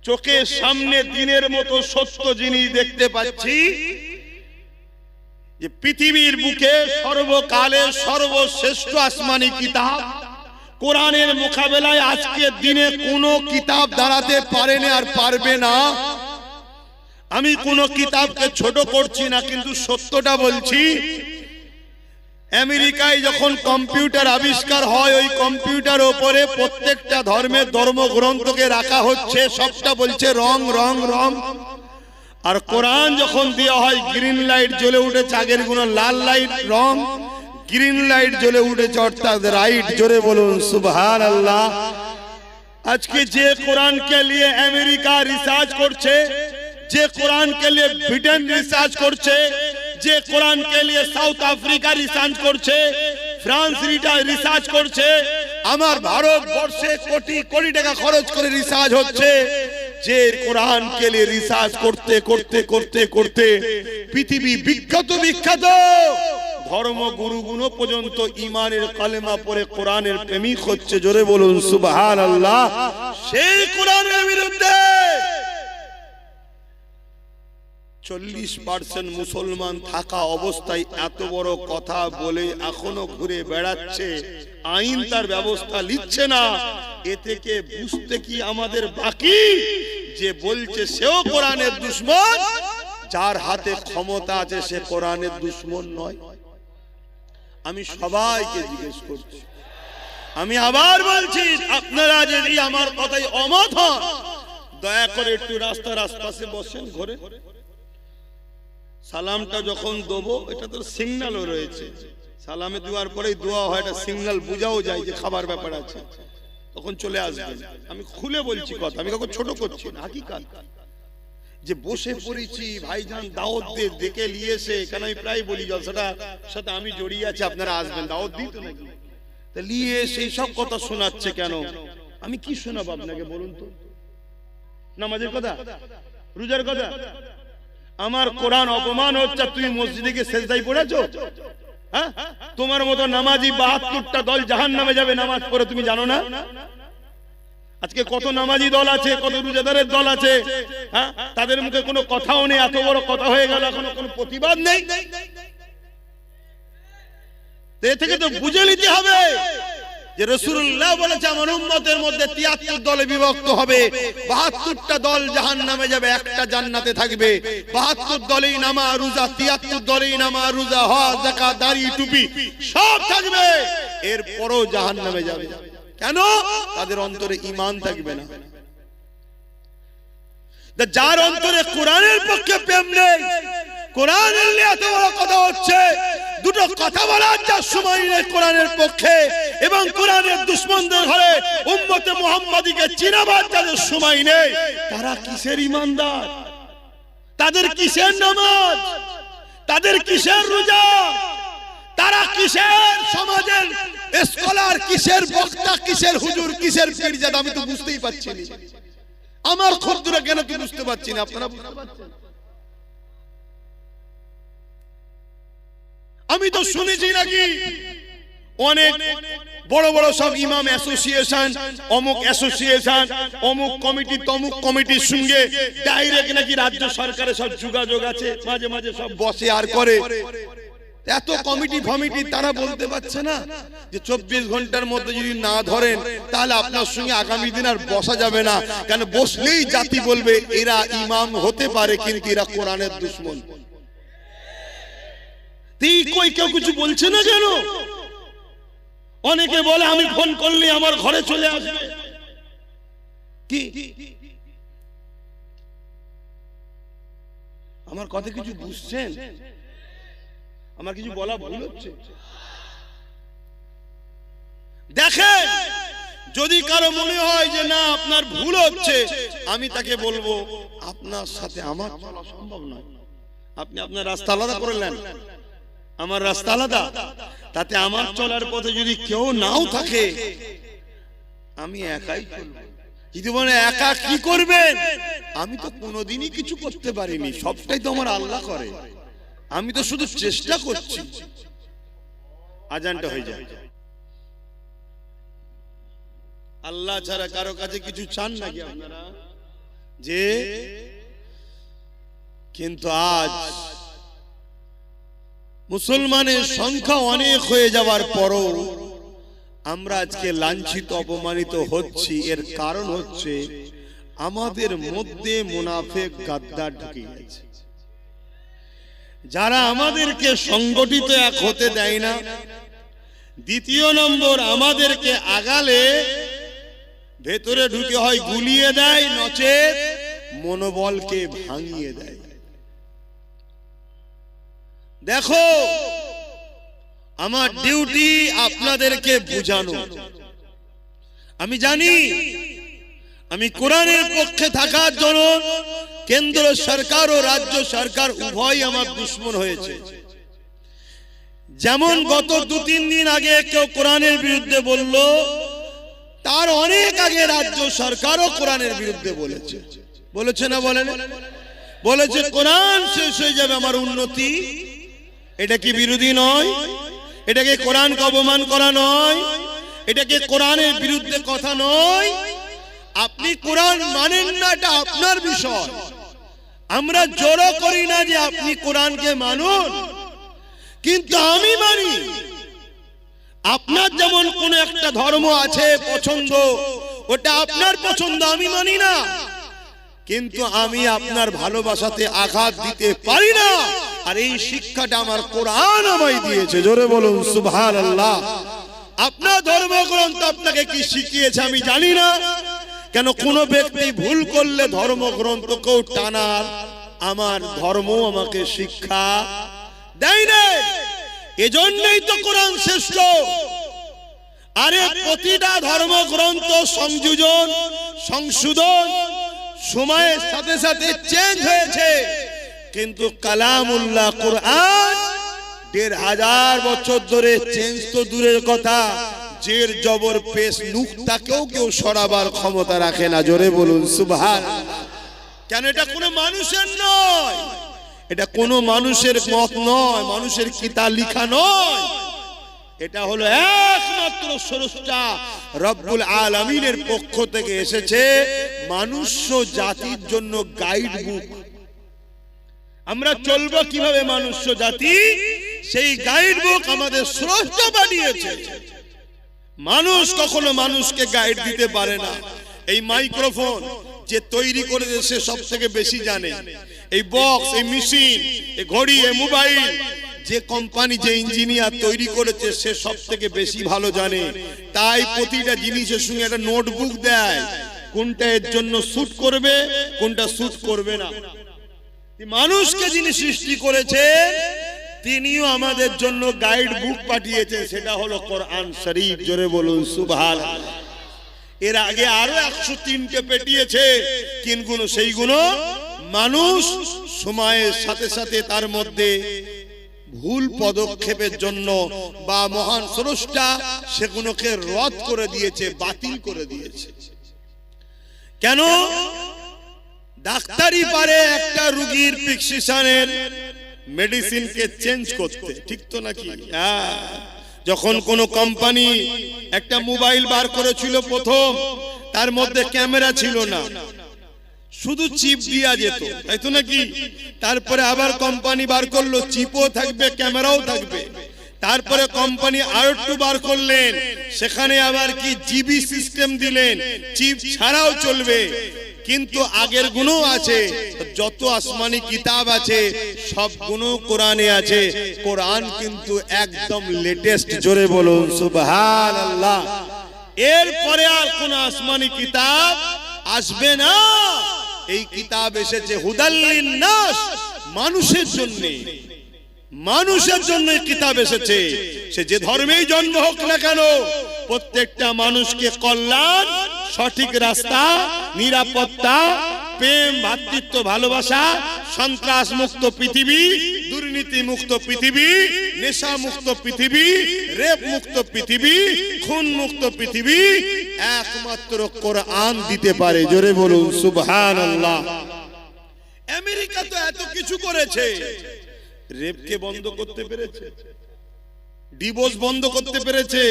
চোখের সামনে দ্বীনের মতো সত্য জিনিস দেখতে পাচ্ছি যে পৃথিবীর বুকে সর্বকালের সর্বশ্রেষ্ঠ আসমানি কিতাব কোরআনের মোকাবেলায় আজকের দিনে কোনো কিতাব দাঁড়াতে পারেনি আর পারবে না। আমি কোনো কিতাবকে ছোট করছি না, কিন্তু সত্যটা বলছি। আমেরিকায় যখন কম্পিউটার আবিষ্কার হয়, ওই কম্পিউটার উপরে প্রত্যেকটা ধর্মের ধর্মগ্রন্থকে রাখা হচ্ছে, সবটা বলছে রং রং রং। আর কোরআন যখন দেওয়া হয়, গ্রিন লাইট জ্বলে উঠেছে, আগের গুলো লাল লাইট রং, গ্রিন লাইট জ্বলে উঠেছে, অর্থাৎ রাইট। জোরে বলুন সুবহানাল্লাহ। আজকে যে কোরআনকে নিয়ে আমেরিকা রিসার্চ করছে, যে কোরআনকে নিয়ে ব্রিটেন রিসার্চ করছে, যে কোরআনকে নিয়ে সাউথ আফ্রিকা রিসার্চ করছে, ফ্রান্স রিসার্চ করছে, আমার ভারতবর্ষে কোটি কোটি টাকা খরচ করে রিসার্চ হচ্ছে। যে কোরআনকে নিয়ে রিসার্চ করতে করতে করতে করতে পৃথিবী বিখ্যাত ধর্মগুরুগুলো পর্যন্ত ইমানের কালেমা পড়ে কোরআনের প্রেমিক হচ্ছে। জোরে বলুন সুবহানাল্লাহ। সেই কোরআনের বিরুদ্ধে 40% মুসলমান থাকা অবস্থায় এত বড় কথা বলে এখনো ঘুরে বেড়াচ্ছে, আইন তার ব্যবস্থা নিচ্ছে না। এ থেকে বুঝতে কি আমাদের বাকি যে বলছে সেও কোরআনের দুশমন, যার হাতে ক্ষমতা আছে সে কোরআনের দুশমন নয়? আমি সবাইকে জিজ্ঞেস করছি, আমি আবার বলছি, আপনারা যদি আমার কথাই অমত হন, দয়া করে একটু রাস্তার আশপাশে বসেন, ঘরে সালামটা যখন দেবো, এটা তো সিগন্যালও রয়েছে, সালামে দেওয়ার পরেই দোয়া হয়, এটা সিগন্যাল বোঝাও যায় যে খাবার ব্যাপার আছে, তখন চলে আসবেন। আমি খুলে বলছি কথা, আমি কাউকে ছোট করছি না। হাকিকাত যে বসে পড়েছি, ভাইজান দাওয়াত দিয়ে ডেকে নিয়েছে, কেন আমি প্রায় বলি জলসাটার সাথে আমি জড়িয়ে আছি, আপনারা আসবেন, দাওয়াত দিই তো নাকি, তা নিয়ে সেই সব কথা শোনাচ্ছে কেন? আমি কি শোনাবো আপনাকে বলুন তো? নামাজের কথা, রোজার কথা? আমার কোরআন অপমান হচ্ছে, তুমি মসজিদে গিয়ে সেজদায় পড়েছো? হ্যাঁ, তোমার মতো নামাজি 72টা দল জাহান্নামে যাবে নামাজ পড়ে, তুমি জানো না? আজকে কত নামাজি দল আছে, কত রোজাদারের দল আছে, হ্যাঁ, তাদের মুখে কোনো কথাও নেই, এত বড় কথা হয়ে গেল, এখনো কোনো প্রতিবাদ নেই। এ থেকে তো বুঝে নিতে হবে যে রাসূলুল্লাহ বলেছে আমার উম্মতের মধ্যে 73 দলে বিভক্ত হবে, 72টা দল জাহান্নামে যাবে, একটা জান্নাতে থাকবে। 72 দলেই নামাজ রোজা, 73 দলেই নামাজ রোজা, হজ যাকাত দাড়ি টুপি সব থাকবে, এরপরও জাহান্নামে যাবে। কেন? তাদের অন্তরে ঈমান থাকবে না। যার অন্তরে কোরআনের পক্ষে প্রেম নেই, কোরআনের নিয়ে এত বড় কথা হচ্ছে, দুটো কথা বলার যার সময় নেই কোরআনের পক্ষে, এবং কোরআনের দুশমনদের ঘরে উম্মতে মুহাম্মাদীকে চিনাবার যাদের সময় নেই, তারা কিসের ঈমানদার? তাদের কিসের নামাজ? তাদের কিসের রোজা? তারা কিসের সমাজের স্কলার, কিসের বক্তা, কিসের হুজুর, কিসের পীরজাদা? আমি তো বুঝতেই পারছি না। আমার খদ্দরা কেন তো বুঝতে পারছি না, আপনারা বুঝতে পারছেন? আমি তো শুনেছি নাকি অনেক বড় বড় সব ইমাম অ্যাসোসিয়েশন, অমুক অ্যাসোসিয়েশন, অমুক কমিটি, তমুক কমিটির সঙ্গে ডাইরেক্ট নাকি রাজ্য সরকারের সব যোগাযোগ আছে, মাঝে মাঝে সব বসে আর করে। এত কমিটি ফমিটি তারা বলতে পারছে না যে 24 ঘন্টার মধ্যে যদি না ধরেন তাহলে আপনার সঙ্গে আগামী দিন আর বসা যাবে না, কেন বসলেই জাতি বলবে এরা ইমাম হতে পারে কিন্তু এরা কোরআনের দুশমন। কই কেউ কিছু বলছে না কেন? অনেকে বলে আমি ফোন করলে আমার ঘরে চলে আসবে। কি আমার কথা কিছু বুঝছেন? আমার কিছু বলা ভুল হচ্ছে? দেখেন, যদি কারো মনে হয় যে না আপনার ভুল হচ্ছে, আমি তাকে বলবো আপনার সাথে আমার চলা সম্ভব নয়। আপনি আপনার রাস্তা আলাদা করলেন, আমার রাস্তা আলাদা, তাতে আমার চলার পথে যদি কেউ নাও থাকে আমি একাই চলবো। যদি বলে একা কি করবেন, আমি তো কোনোদিনই কিছু করতে পারিনি, সবটাই তো আমার আল্লাহ করে, আমি তো শুধু চেষ্টা করছি। আজানটা হয়ে যায়। আল্লাহ ছাড়া কারো কাছে কিছু চান নাকি আপনারা? যে কিন্তু আজ মুসলমানের সংখ্যা অনেক হয়ে যাওয়ার পরও আমরা আজকে লাঞ্ছিত অপমানিত হচ্ছি। এর কারণ হচ্ছে আমাদের মধ্যে মুনাফিক গাদ্দার ঢুকে গেছে, যারা আমাদেরকে সংগঠিত এক হতে দেয় না। দ্বিতীয় নম্বর, আমাদেরকে আগালে ভেতরে ঢুকে হয় গুলিয়ে দেয়, নচেত মনোবলকে ভাঙিয়ে দেয়। দেখো, আমার ডিউটি আপনাদেরকে বোঝানো। আমি জানি আমি কোরআনের পক্ষে থাকার জন্য কেন্দ্র সরকার ও রাজ্য সরকার উভয় আমার দুশমন হয়েছে। যেমন গত 2-3 দিন আগে কেউ কোরআনের বিরুদ্ধে বলল, তার অনেক আগে রাজ্য সরকারও কোরআনের বিরুদ্ধে বলেছে। বলেছে না বলেন? বলেছে কোরআন শেষ হয়ে যাবে আমার উন্নতি। এটা কি বিরোধী নয়? এটাকে কোরআনকে অপমান করা নয়? এটাকে কোরআনের বিরুদ্ধে কথা নয়? আপনি কোরআন মানেন না, এটা আপনার বিষয়। আমরা জোরও করি না যে আপনি কোরআনকে মানুন, কিন্তু আমি মানি। আপনার যেমন কোন একটা ধর্ম আছে পছন্দ, ওটা আপনার পছন্দ, আমি মানি না, কিন্তু আমি আপনার ভালোবাসাতে আঘাত দিতে পারি না। আর এই শিক্ষাটা আমার কোরআন আমায় দিয়েছে। জোরে বলুন সুবহানাল্লাহ। আপনার ধর্মগ্রন্থ আপনাকে কি শিখিয়েছে আমি জানি না, কেন কোন ব্যক্তি ভুল করলে ধর্মগ্রন্থকেও টানার আমার ধর্ম আমাকে শিক্ষা দেয় না। এজন্যই তো কোরআন শ্রেষ্ঠ। আরে প্রতিটা ধর্মগ্রন্থ সংযোজন সংশোধন সময়ের সাথে সাথে চেঞ্জ হয়েছে, কিন্তু কালামুল্লাহ কোরআন 1500 বছর ধরে চেঞ্জ তো দূরের কথা, জের জবর পেশ নুকতাকেও কেউ সরাবার ক্ষমতা রাখে না। জোরে বলুন সুবহানাল্লাহ। কেন? এটা কোনো মানুষের নয়, এটা কোনো মানুষের মত নয়, মানুষের কিতাব লেখা নয়। এটা হলো একমাত্র স্রষ্টা রব্বুল আলামিনের পক্ষ থেকে এসেছে মানুষ জাতির জন্য গাইড বুক। আমরা চলবো কিভাবে মানুষ জাতি, সেই গাইড বুক আমাদের স্রষ্টা বানিয়েছে। মানুষ কখনো মানুষকে গাইড দিতে পারে না। এই মাইক্রোফোন যে তৈরি করেছে সে সব থেকে বেশি জানে। এই বক্স, এই মেশিন, এই ঘড়ি, এই মোবাইল, যে কোম্পানি, যে ইঞ্জিনিয়ার তৈরি করেছে সে সব থেকে বেশি ভালো জানে। তাই প্রতিটা জিনিসের সঙ্গে একটা নোটবুক দেয়, কোনটা এর জন্য শুট করবে, কোনটা শুট করবে না। মানুষকে যিনি সৃষ্টি করেছে তিনিও আমাদের জন্য গাইড বুক পাঠিয়েছেন, সেটা হলো কোরআন শরীফ। জোরে বলুন সুবহানাল্লাহ। এর আগে আরো 103টে পেটিয়েছে, কিনগুলো সেইগুলো মানুষ সময়ের সাথে সাথে তার মধ্যে ভুল পদক্ষেপের জন্য বা মহান স্রষ্টা সেগুলোকে রদ করে দিয়েছে, বাতিল করে দিয়েছে। কেন? ডাক্তারই পারে একটা রোগীর প্রেসক্রিপশনের মেডিসিনকে চেঞ্জ করতে, ঠিক তো নাকি? যখন কোন কোম্পানি একটা মোবাইল বার করেছিল প্রথম, তার মধ্যে ক্যামেরা ছিল না, শুধু চিপ দিয়া যেত, তাই তো নাকি? তারপরে আবার কোম্পানি বার করলো চিপও থাকবে ক্যামেরাও থাকবে। তারপরে কোম্পানি আরো একটু বার করলেন, সেখানে আবার কি জিবি সিস্টেম দিলেন, চিপ ছাড়াও চলবে। কিন্তু আগের গুণও আছে, যত আসমানি কিতাব আছে সব গুণ কোরআনে আছে। কোরআন কিন্তু একদম লেটেস্ট। জোরে বলুন সুবহানাল্লাহ। এরপরে আর কোন আসমানি কিতাব আসবে না। এই কিতাব এসেছে হুদাল লিন্নাস, মানুষের জন্য। মানুষের জন্য কিতাব এসেছে। সে যে ধর্মেই জন্ম হোক না কেন, প্রত্যেকটা মানুষকে কল্যাণ, সঠিক রাস্তা, নিরাপত্তা, প্রেম, ভ্রাতৃত্ব, ভালোবাসা, সন্ত্রাস মুক্ত পৃথিবী, দুর্নীতি মুক্ত পৃথিবী, নেশা মুক্ত পৃথিবী, রেপ মুক্ত পৃথিবী, খুন মুক্ত পৃথিবী একমাত্র কোরআন দিতে পারে। জোরে বলুন সুবহানাল্লাহ। আমেরিকা তো এত কিছু করেছে, রেপকে বন্ধ করতে পেরেছে, ডিভোর্স বন্ধ করতে পেরেছে,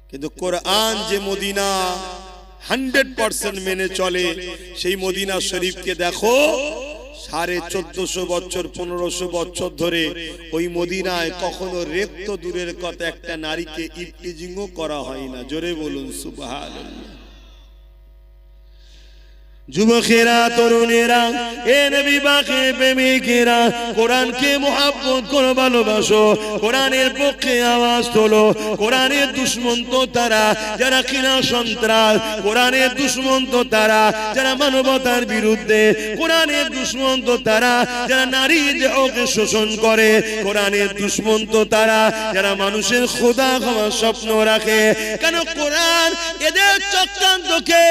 কিন্তু কোরআন যে মদিনা 100% মেনে চলে, সেই মদিনা শরীফকে দেখো 1450 বছর 1500 বছর ধরে ওই মদিনায় কখনো রেপ তো দূরের কথা, একটা নারীকে ইফটিজিংও করা হয় না। জোরে বলুন সুবহানাল্লাহ। যুবকেরা, তরুণেরা, এ নবী পাকের প্রেমিকেরা, কোরআনকে মুহাব্বত করে ভালোবাসো, কোরআনের পক্ষে আওয়াজ তোলো। কোরআনের দুশমন তো তারা যারা কিনা সন্ত্রাস, কোরআনের দুশমন তো তারা যারা মানবতার বিরুদ্ধে, কোরআনের দুশমন তো তারা যারা নারী দেহকে শোষণ করে, কোরআনের দুশমন তো তারা যারা মানুষের খোদা হওয়ার স্বপ্ন রাখে। কেন কোরআন এদের চক্রান্তকে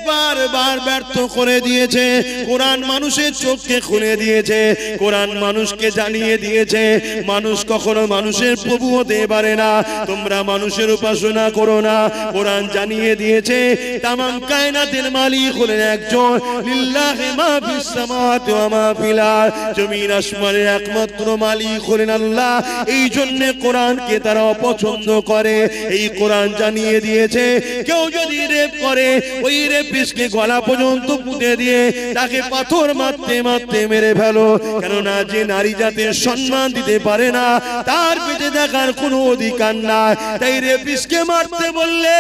বারবার ব্যর্থ করে দিয়েছে। কোরআন মানুষের চোখকে খুলে দিয়েছে, কোরআন মানুষকে জানিয়ে দিয়েছে মানুষ কখনো মানুষের প্রভু হতে পারে না। তোমরা মানুষের উপাসনা করো না। কোরআন জানিয়ে দিয়েছে তামাম কায়নাতের মালিক হলেন একজন, লিল্লাহি মা ফিস সামাওয়াতি ওয়া মা ফিল আরদ, জমিন আসমানের একমাত্র মালিক হলেন আল্লাহ। এই জন্য কোরআনকে তারা অপছন্দ করে। এই কোরআন জানিয়ে দিয়েছে কেউ যদি রেপ করে, ওই রেপিস্টকে গলা পর্যন্ত পুঁতে দিয়ে তাকে পাথর মারতে মারতে মেরে ফেলো। কেননা যে নারী জাতির সম্মান দিতে পারে না, তার পেটে দেখার কোনো অধিকার নাই। তাই রেপিস্টকে মারতে বললে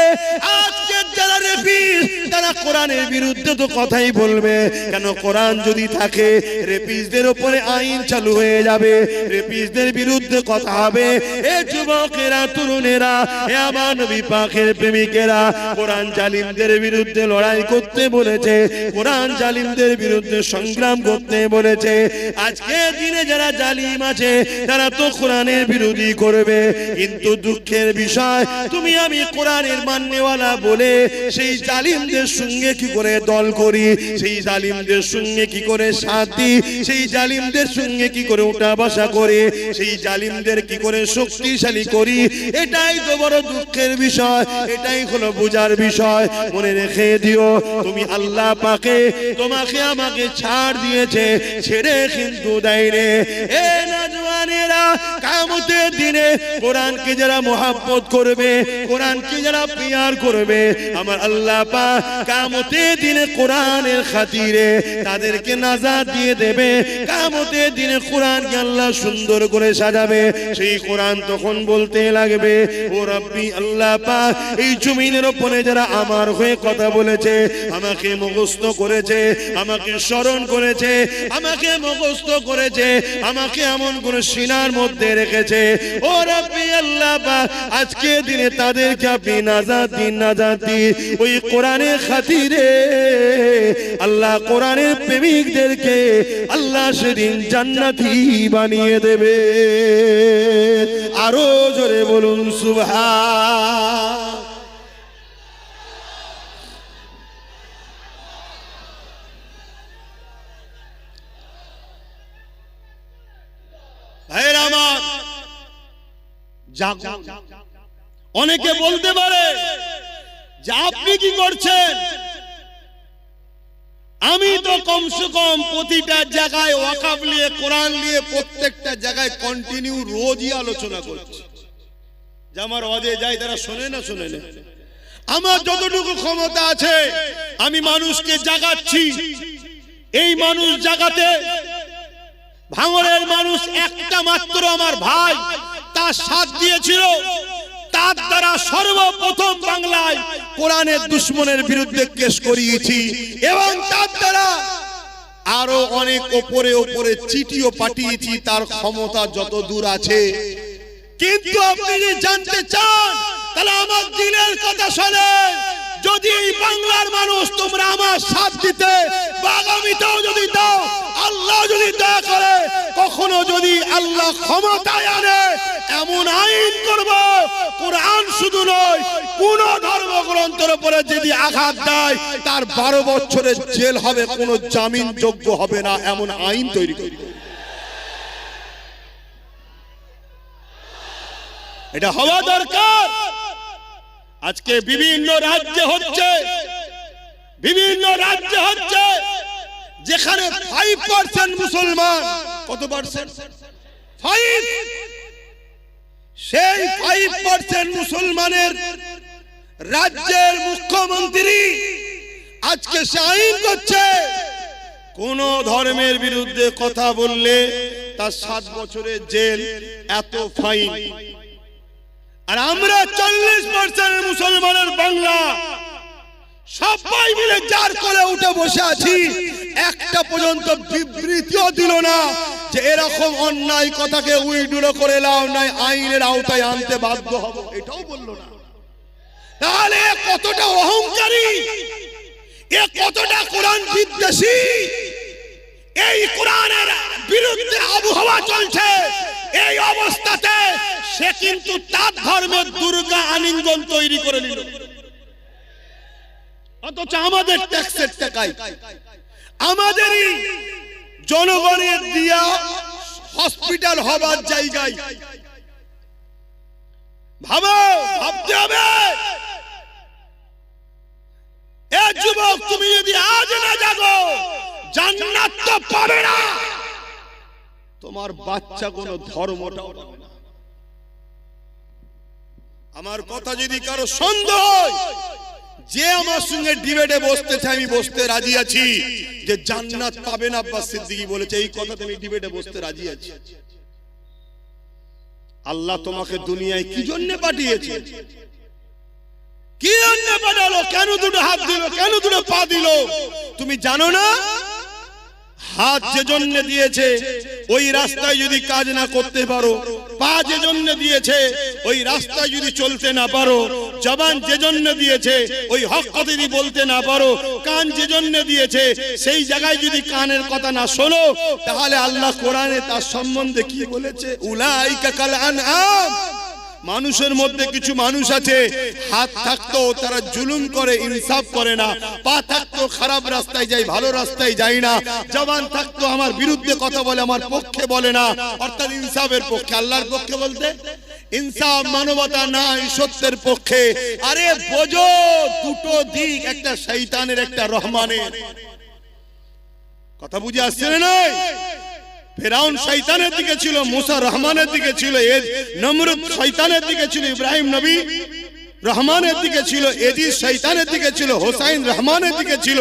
আজকে যারা রেপিস্ট তারা কোরআনের বিরুদ্ধে তো কথাই বলবে। কেন কোরআন যদি থাকে রেপিস্টদের উপরে আইন চালু হয়ে যাবে, রেপিস্টদের বিরুদ্ধে কথা হবে। এ যুবকেরা, তরুণেরা, হে আমার নবী পাকের প্রেমিকেরা, কোরআন জালিমদের বিরুদ্ধে লড়াই করতে বলেছে, কোরআন জালিমদের বিরুদ্ধে সংগ্রাম করতে বলেছে। আজকে দিনে যারা জালিম আছে তারা তো কোরআনের বিরোধী করবে, কিন্তু দুঃখের বিষয় তুমি আমি কোরআনের মাননেওয়ালা বলে সেই জালিমদের সঙ্গে কি করে দল করি, সেই জালিমদের সঙ্গে কি করে সাথ দিই, সেই জালিমদের সঙ্গে কি করে উঠা বসা করে, সেই জালিমদের কি করে শক্তিশালী করি। এটাই তো বড় দুঃখের বিষয়, এটাই হলো বোঝার বিষয়। মনে রেখে দিও, তুমি আল্লাহ পাকে তোমাকে আমাকে ছাড় দিয়েছে, ছেড়ে কিন্তু দেয়নি। এ নওজওয়ানেরা, কিয়ামতের দিনে কোরআনকে যারা মুহাব্বত করবে, কোরআনকে যারা প্যার করবে, আমার আল্লাহ পাক কিয়ামতের দিনে কোরআনের খাতিরে তাদেরকে নাজাত দিয়ে দেবে। কিয়ামতের দিনে কোরআনকে আল্লাহ সুন্দর করে সাজাবে। সেই কোরআন তখন বলতে লাগবে, ও রব্বি, আল্লাহ পাক এই জমিনের উপরে যারা আমার হয়ে কথা বলেছে, আমাকে মুখস্থ করেছে, আমাকে স্মরণ করেছে, আমাকে মুখস্থ করেছে, আমাকে এমন করে সিনার মধ্যে রেখেছে, ও রব্বি আল্লাহ পাক আজকে দিনে তাদেরকে আপনি নাজাত দিন, নাজাত দিন। ওই কোরআনের খাতিরে আল্লাহ কোরআনের প্রেমিকদেরকে আল্লাহ সেদিন জান্নাতি বানিয়ে দেবে। আরো জোরে বলুন সুবহান। অনেকে বলতে পারে যে আপনি কি করছেন, আমি তো কমসে কম প্রতিটা জায়গায় ওয়াকাফ নিয়ে, কোরআন নিয়ে প্রত্যেকটা জায়গায় কন্টিনিউ রোজই আলোচনা করছি। যে আমার ওয়াজে যায় তারা শোনে না, শোনে না। আমার যতটুকু ক্ষমতা আছে আমি মানুষকে জাগাচ্ছি। এই মানুষ জাগাতে ভাঙড়ের মানুষ একটা মাত্র আমার ভাই তার সাথ দিয়েছিল। তার দ্বারা সর্বপ্রথম বাংলায় কোরআনের দুশমনের বিরুদ্ধে কেস করিয়েছি, এবং তার দ্বারা আরো অনেক ওপরে ওপরে চিঠিও পাঠিয়েছি। তার ক্ষমতা যত দূর আছে। কিন্তু আপনি যদি জানতে চান তাহলে আমার দিনের কথা শোনেন। যদি এই বাংলার মানুষ তোমরা আমার সাথ দিতে বা আগামীতেও যদি দাও, আল্লাহ যদি দয়া করে কখনো যদি আল্লাহ ক্ষমতায় আনে, এমন আইন করব, কোরআন শুধু নয় কোন ধর্মগ্রন্থের উপরে যদি আঘাত দেয় তার 12 বছরের জেল হবে, কোনো জামিন যোগ্য হবে না, এমন আইন তৈরি করব। এটা হওয়া দরকার। আজকে বিভিন্ন রাজ্যে হচ্ছে, যেখানে 5% মুসলমান, কত পার্সেন্ট? 5। সেই 5% মুসলমানের রাজ্যের মুখ্যমন্ত্রী আজকে সে আইন করছে, কোন ধর্মের বিরুদ্ধে কথা বললে তার 7 বছরের জেল, এত ফাইন। আর আমরা 40% মুসলমানের বাংলা সবাই মিলে যার কোলে উঠে বসে আছি, একটা পর্যন্ত বিবৃতিও দিল না যে এরকম অন্যায় কথাকে উইড্রো করে নাও, নাই আইনের আওতায় আনতে বাধ্য হব, এটাও বললো না। তাহলে কতটা অহংকারী, এ কতটা কোরআন বিদ্বেষী। এই কোরআনের বিরুদ্ধে আবহাওয়া চলছে, এই অবস্থাতে সে কিন্তু তার ধর্মের দুর্গা আলিঙ্গন তৈরি করে নিল, অথচ আমাদের ট্যাক্সের টাকায়, আমাদেরই জনগণের দিয়া হসপিটাল হবার জায়গায়। ভাবতে হবে, এ যুবক, তুমি যদি আজ না জাগো জান্নাত তো পাবে না, তোমার বাচ্চা কোনো ধর্মটাও পাবে না। আমার কথা যদি কারো সন্দেহ হয়, যে আমার সঙ্গে ডিবেটে বসতে চাই, আমি বসতে রাজি আছি। যে জান্নাত পাবে না আব্বাস সিদ্দিকী বলেছে, এই কথাতে আমি ডিবেটে বসতে রাজি আছি। আল্লাহ তোমাকে দুনিয়ায় কি জন্য পাঠিয়েছে? কি জন্য পাঠালো? কেন দুটো হাত দিল? কেন দুটো পা দিল? তুমি জানো না? হাত যে জন্য দিয়েছে ওই রাস্তায় যদি কাজ না করতে পারো, পা যে জন্য দিয়েছে ওই রাস্তায় যদি চলতে না পারো, জবান যে জন্য দিয়েছে ওই হক কথা যদি বলতে না পারো, কান যে জন্য দিয়েছে সেই জায়গায় যদি কানের কথা না শোনো, তাহলে আল্লাহ কোরআনে তার সম্বন্ধে কি বলেছে? উলাইকা কাল আনআম। মানুষের মধ্যে কিছু মানুষ আছে, হাত থাকতো তারা জুলুম করে, ইনসাফ করে না, পা থাকতো খারাপ রাস্তায় যায়, ভালো রাস্তায় যায় না, জবান থাকতো আমার বিরুদ্ধে কথা বলে, আমার পক্ষে বলে না, অর্থাৎ ইনসাফের পক্ষে। আল্লাহর পক্ষে বলতে ইনসাফ, মানবতা নাই, সত্যের পক্ষে। আরে বোঝো, দুটো দিক, একটা শয়তানের, একটা রহমানের। কথা বুঝে আসছে না? ফেরাউন শয়তানের দিকে ছিল, মুসা রহমানের দিকে ছিল, নমরুদ শয়তানের দিকে ছিল, ইব্রাহিম নবী রহমানের দিকে ছিল, এজিজ শয়তানের দিকে ছিল, হোসাইন রহমানের দিকে ছিল।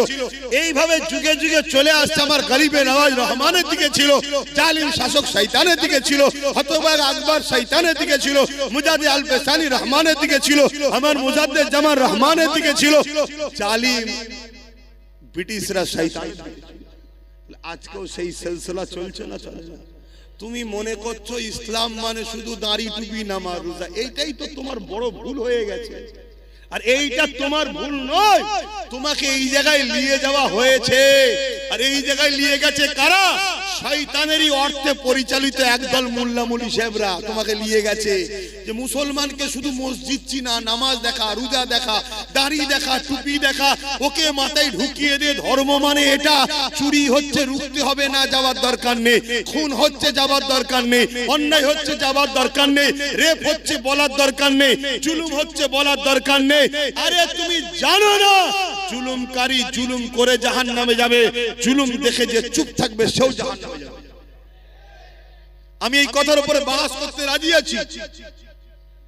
এইভাবে যুগে যুগে চলে আসছে। আমার গরিবে নওয়াজ রহমানের দিকে ছিল, জালিম শাসক শয়তানের দিকে ছিল, হতবাগ আকবর শয়তানের দিকে ছিল, মুজাদ্দিদ আল বেসানি রহমানের দিকে ছিল, আমার মুজাদ্দিদ জামান রহমানের দিকে ছিল, জালিম ব্রিটিশরা শয়তান। আজকেও সেই সিলসিলা চলছে না? চলে না? তুমি মনে করছো ইসলাম মানে শুধু দাড়ি, টুপি, নামাজ, রোজা। এইটাই তো তোমার বড় ভুল হয়ে গেছে। আর এইটা তোমার ভুল নয়, তোমাকে এই জায়গায় নিয়ে যাওয়া হয়েছে। আর এই জায়গায় নিয়ে গেছে কারা? শয়তানেরই অর্থে পরিচালিত একদল মোল্লা মুলি সাহেবরা তোমাকে নিয়ে গেছে। যে মুসলমানকে শুধু মসজিদ চিনা, নামাজ দেখা, রোজা দেখা, দাড়ি দেখা, টুপি দেখা, ওকে মাথায় ঢুকিয়ে দিয়ে ধর্ম মানে এটা। চুরি হচ্ছে, রুখতে হবে না, যাওয়ার দরকার নেই। খুন হচ্ছে, যাওয়ার দরকার নেই। অন্যায় হচ্ছে, যাওয়ার দরকার নেই। রেপ হচ্ছে, বলার দরকার নেই। জুলুম হচ্ছে, বলার দরকার নেই। আরে তুমি জানো না জুলুমকারী জুলুম করে জাহান্নামে যাবে, জুলুম দেখে যে চুপ থাকবে সেও জাহান্নামে যাবে। আমি এই কথার উপরে বাস করতে রাজি আছি।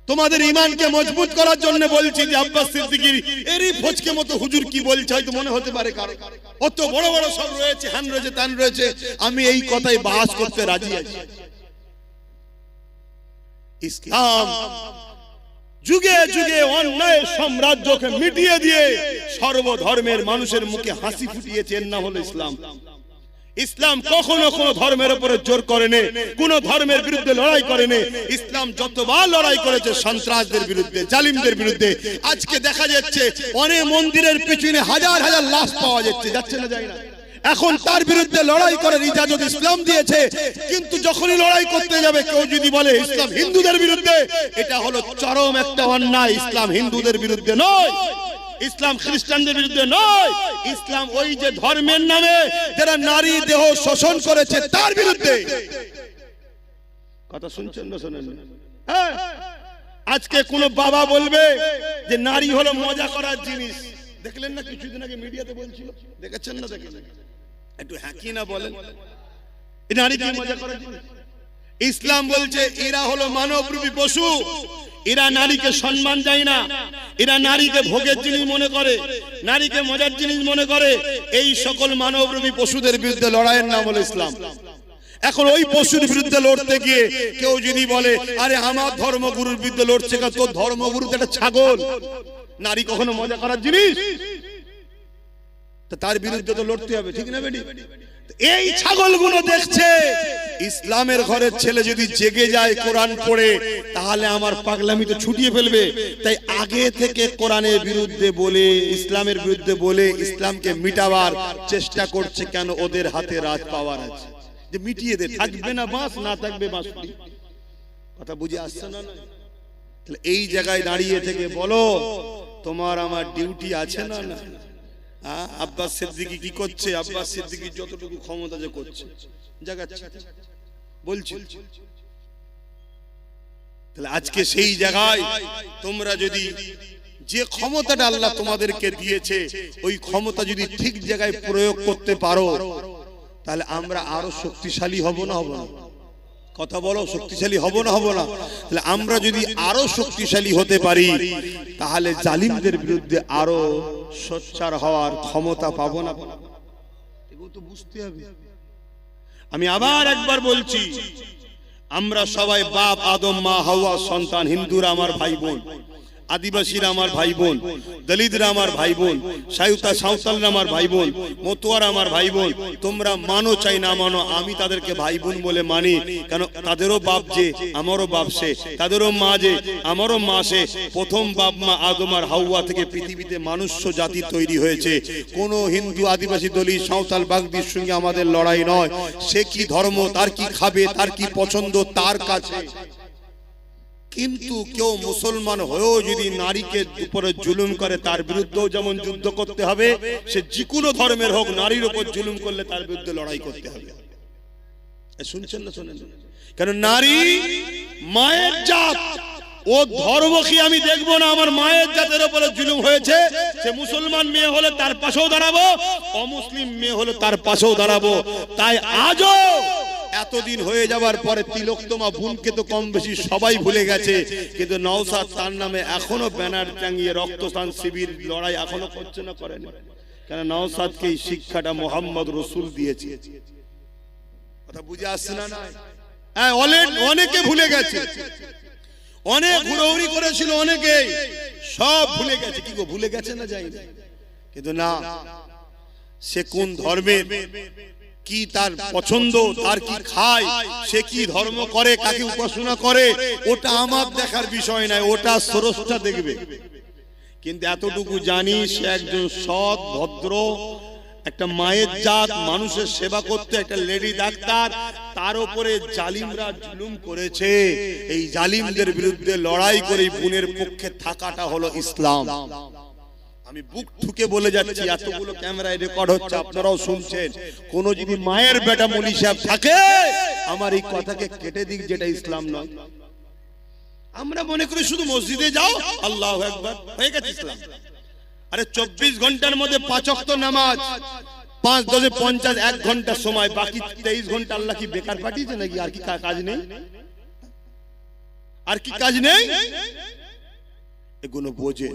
তোমাদের ঈমানকে মজবুত করার জন্য বলছি যে আব্বাস সিদ্দিকীর এরই ফজকে মতো হুজুর কি বলছে হয়তো মনে হতে পারে কারো, অত বড় বড় সব রয়েছে, হ্যান রয়েছে, তান রয়েছে। আমি এই কথাই বাস করতে রাজি আছি। ইসলাম যুগে যুগে অন্যায় সাম্রাজ্যকে মিটিয়ে দিয়ে সর্বধর্মের মানুষের মুখে হাসি ফুটিয়েছে। এর নাম হলো ইসলাম। ইসলাম কখনো কোন ধর্মের উপরে জোর করেনি, কোন ধর্মের বিরুদ্ধে লড়াই করেনি। ইসলাম যতবার লড়াই করেছে সন্ত্রাসদের বিরুদ্ধে, জালিমদের বিরুদ্ধে। আজকে দেখা যাচ্ছে অনেক মন্দিরের পিছনে হাজার হাজার লাশ পাওয়া যাচ্ছে, যাচ্ছে না যায় না? এখন তার বিরুদ্ধে লড়াই করার ইজাজত ইসলাম দিয়েছে। কিন্তু যখনই লড়াই করতে যাবে কেউ যদি বলে ইসলাম হিন্দুদের বিরুদ্ধে, এটা হলো চরম একটা অন্যায়। ইসলাম হিন্দুদের বিরুদ্ধে নয়, ইসলাম খ্রিস্টানদের বিরুদ্ধে নয়, ইসলাম ওই যে ধর্মের নামে যারা নারী দেহ শোষণ করেছে তার বিরুদ্ধে। কথা শুনছেন না শোনেন? হ্যাঁ, আজকে কোন বাবা বলবে যে নারী হলো মজা করার জিনিস। দেখলেন না কিছুদিন আগে মিডিয়াতে বলছিল, দেখেছেন না? দেখেন একটু হ্যাঁ কি না বলেন, নারী কি মজা করার জিনিস? ইসলাম বলছে এরা হলো মানবরূপী পশু, এরা নারীকে সম্মান দেয় না, এরা নারীকে ভোগের জিনিস মনে করে, নারীকে মজার জিনিস মনে করে। এই সকল মানবরূপী পশুদের বিরুদ্ধে লড়াইয়ের নাম হলো ইসলাম। এখন ওই পশুর বিরুদ্ধে লড়তে গিয়ে কেউ যদি বলে আরে আমার ধর্মগুরুর বিরুদ্ধে লড়ছে, তোর ধর্মগুরু তো একটা ছাগল, নারী কখনো মজা করার জিনিস, তার বিরুদ্ধে তো লড়তে হবে, ঠিক না বেটি? এই ছাগলগুলো দেখছে ইসলামের ঘরের ছেলে যদি জেগে যায় কোরআন পড়ে, তাহলে আমার পাগলামি তো ছুটিয়ে ফেলবে। তাই আগে থেকে কোরআনের বিরুদ্ধে বলে, ইসলামের বিরুদ্ধে বলে ইসলামকে মিটাবার চেষ্টা করছে। কেন? ওদের হাতে রাজ পাওয়ার আছে, যে মিটিয়ে দে, থাকবে না বাঁশ, না থাকবে বাঁশটি। কথা বুঝে আসছে না? তাহলে এই জায়গায় দাঁড়িয়ে থেকে বলো তোমার আমার ডিউটি আছে না? না, আব্বাস সিদ্দিকী কি করছে? আব্বাস সিদ্দিকী যতটুকু ক্ষমতা যে করছে জাগাচ্ছে, বলছি। তাহলে আজকে সেই জায়গায় তোমরা যদি যে ক্ষমতাটা আল্লাহ তোমাদেরকে দিয়েছে ওই ক্ষমতা যদি ঠিক জায়গায় প্রয়োগ করতে পারো, তাহলে আমরা আরো শক্তিশালী হব না? হব না? কথা বলো, শক্তিশালী হব না? হব না? তাহলে আমরা যদি আরো শক্তিশালী হতে পারি, তাহলে জালিমদের বিরুদ্ধে আরো সোচ্চার হওয়ার ক্ষমতা পাবো না? এগুলো তো বুঝতে হবে। আমি আবার একবার বলছি, আমরা সবাই বাপ আদম মা হাওয়া সন্তান। হিন্দুরা আমার ভাই বোন, আদিবাসীরা আমার ভাই বোন, দলিতরা আমার ভাই বোন, সাঁওতালরা আমার ভাই বোন, মতুয়ারা আমার ভাই বোন। তোমরা মানো চাই না মানো, আমি তাদেরকে ভাই বোন বলে মানি। কেন? তাদেরও বাপ যে আমারও বাপ সে, তাদেরও মা যে আমারও মা সে। প্রথম বাপ মা আদম আর হাওয়া থেকে পৃথিবীতে মানুষ্য জাতি তৈরি হয়েছে। কোনো হিন্দু, আদিবাসী, দলিত, সাঁওতাল, বাগদির সঙ্গে আমাদের লড়াই নয়। সে কি ধর্ম, তার কি খাবে, তার কি পছন্দ, তার কাছে। কিন্তু কেউ মুসলমান হয়েও যদি নারীকে উপরে জুলুম করে, তার বিরুদ্ধেও যেমন যুদ্ধ করতে হবে। সে যে কোনো ধর্মের হোক, নারীর উপর জুলুম করলে তার বিরুদ্ধে লড়াই করতে হবে। শুনছেন না? শোনেন? কেন? নারী মায়ের জাত, ও ধর্ম কি আমি দেখবো না? আমার মায়ের জাতের উপরে জুলুম হয়েছে, সে মুসলমান মেয়ে হলে তার পাশেও দাঁড়াবো, অমুসলিম মেয়ে হলে তার পাশেও দাঁড়াবো। তাই আজও এতদিন হয়ে যাবার পরে তিলোত্তমা বোনকে তো কম বেশি সবাই ভুলে গেছে, কিন্তু নওশাদ তার নামে এখনো ব্যানার টাঙিয়ে রক্তদান শিবির লড়াই এখনো করছে না? করেন? কেন? নওশাদকে এই শিক্ষাটা মোহাম্মদ রসুল দিয়েছে। কথা বুঝে আসছে না? হ্যাঁ, অনেকে ভুলে গেছে, অনেক হুড়োহুড়ি করেছিল, অনেকে সব ভুলে গেছে। কি গো, ভুলে গেছে না? যাই না, কিন্তু না, সে কোন ধর্মের, কি তার পছন্দ, তার কি খায়, সে কি ধর্ম করে, কাকে উপাসনা করে, ওটা আমার দেখার বিষয় নয়, ওটা স্রষ্টা দেখবে। কিন্তু এতটুকু জানি, সে একজন সৎ ভদ্র, একটা মায়ের জাত, মানুষের সেবা করতে, একটা লেডি ডাক্তার। তার উপরে জালিমরা জুলুম করেছে। এই জালিমদের বিরুদ্ধে লড়াই করে বোনের পক্ষে থাকাটা হলো ইসলাম। আমি বুক ঠুকে বলে যাচ্ছি, এতগুলো ক্যামেরায় রেকর্ড হচ্ছে, আপনারাও শুনছেন। কোন যদি মায়ের বেটা মৌলী সাহেব থাকে, আমার এই কথাকে কেটে দিক, যেটা ইসলাম নয়। আমরা মনে করি শুধু মসজিদে যাও, আল্লাহু আকবার, হয়ে গেছে ইসলাম। আরে 24 ঘন্টার মধ্যে 5 ওয়াক্ত নামাজ, 5 10 50, 1 ঘন্টা সময়, বাকি 23 ঘন্টা আল্লাহ কি বেকার পাঠিয়েছে নাকি? আর কি কাজ নেই? আর কি কাজ নেই? এগুলো বোঝে।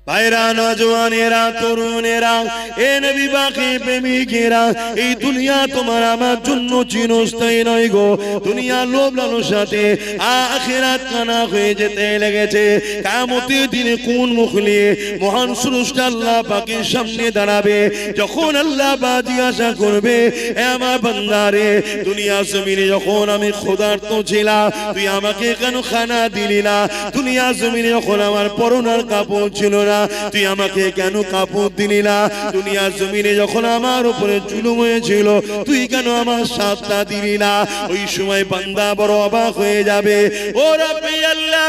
ভাইরা, নওজওয়ানেরা, তরুণেরা, এ নবী বাকি প্রেমিকেরা, এই দুনিয়া তোমার আমার জন্য চিরস্থায়ী নয় গো। দুনিয়া লোভ লালসাতে আখিরাত কানা হয়ে যেতে লেগেছে। কিয়ামতের দিনে কোন মুখ নিয়ে মহান স্রষ্টা আল্লাহ পাকের সামনে দাঁড়াবে? যখন আল্লাহ পাক জিজ্ঞাসা করবে, এ আমার বান্দারে, দুনিয়া জমিনে যখন আমি ক্ষুধার্ত ছিলাম, তুই আমাকে কেন খানা দিলি না? দুনিয়া জমিনে যখন আমার পরনার কাপড় ছিল না, না, তুই আমাকে কেন কাপড় দিলি না? দুনিয়া জমিনে যখন আমার উপরে জুলুম হয়েছিল তুই কেন আমার সাথটা দিলি না? ওই সময় বান্দা বড় অবাক হয়ে যাবে। ও রব্বি আল্লাহ,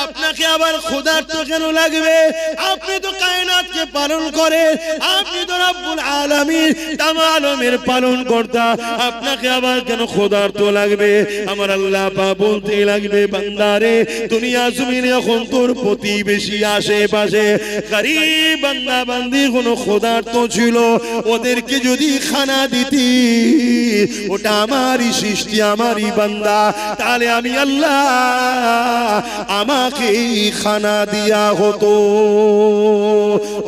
আপনাকে আবার ক্ষুধার্ত কেন লাগবে? আপনি তো কায়নাতকে পালন করেন, আপনি তো রব্বুল আলামিন, তামাম আলমের পালন কর্তা, আপনাকে আবার কেন ক্ষুধার্ত লাগবে? আমার আল্লাহ পাক বলতে লাগবে, বান্দারে দুনিয়া জমিনে এখন তোর প্রতিবেশী আশেপাশে গরীব বান্দা বান্দি কোনো ক্ষুধার্ত ছিল, ওদেরকে যদি খানা দিতি, ওটা আমারই সৃষ্টি, আমারই বান্দা, তাহলে আমি আল্লাহ আমাকেই খানা দিয়া হতো।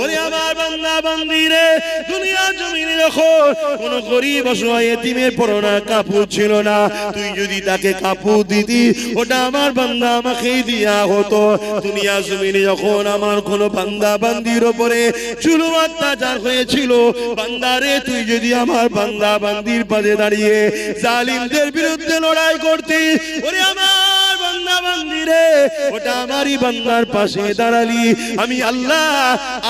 ওরে আমার বান্দা বান্দিরে, দুনিয়া জমিনে যখন কোন গরীব অসহায় এতিমের পরনে কাপড় ছিল না, তুই যদি তাকে কাপড় দিতি, ওটা আমার বান্দা আমাকেই দিয়া হতো। দুনিয়া জমিনে যখন আমার কোন বান্দা বান্দির উপরে জুলুম অত্যাচার হয়েছিল, বান্দারে তুই যদি আমার বান্দা বান্দির পাশে দাঁড়িয়ে জালিমদের বিরুদ্ধে লড়াই করতি, ওরে আমার বান্দা বান্দিরে, ওটা আমারই বান্দার পাশে দাঁড়ালি, আমি আল্লাহ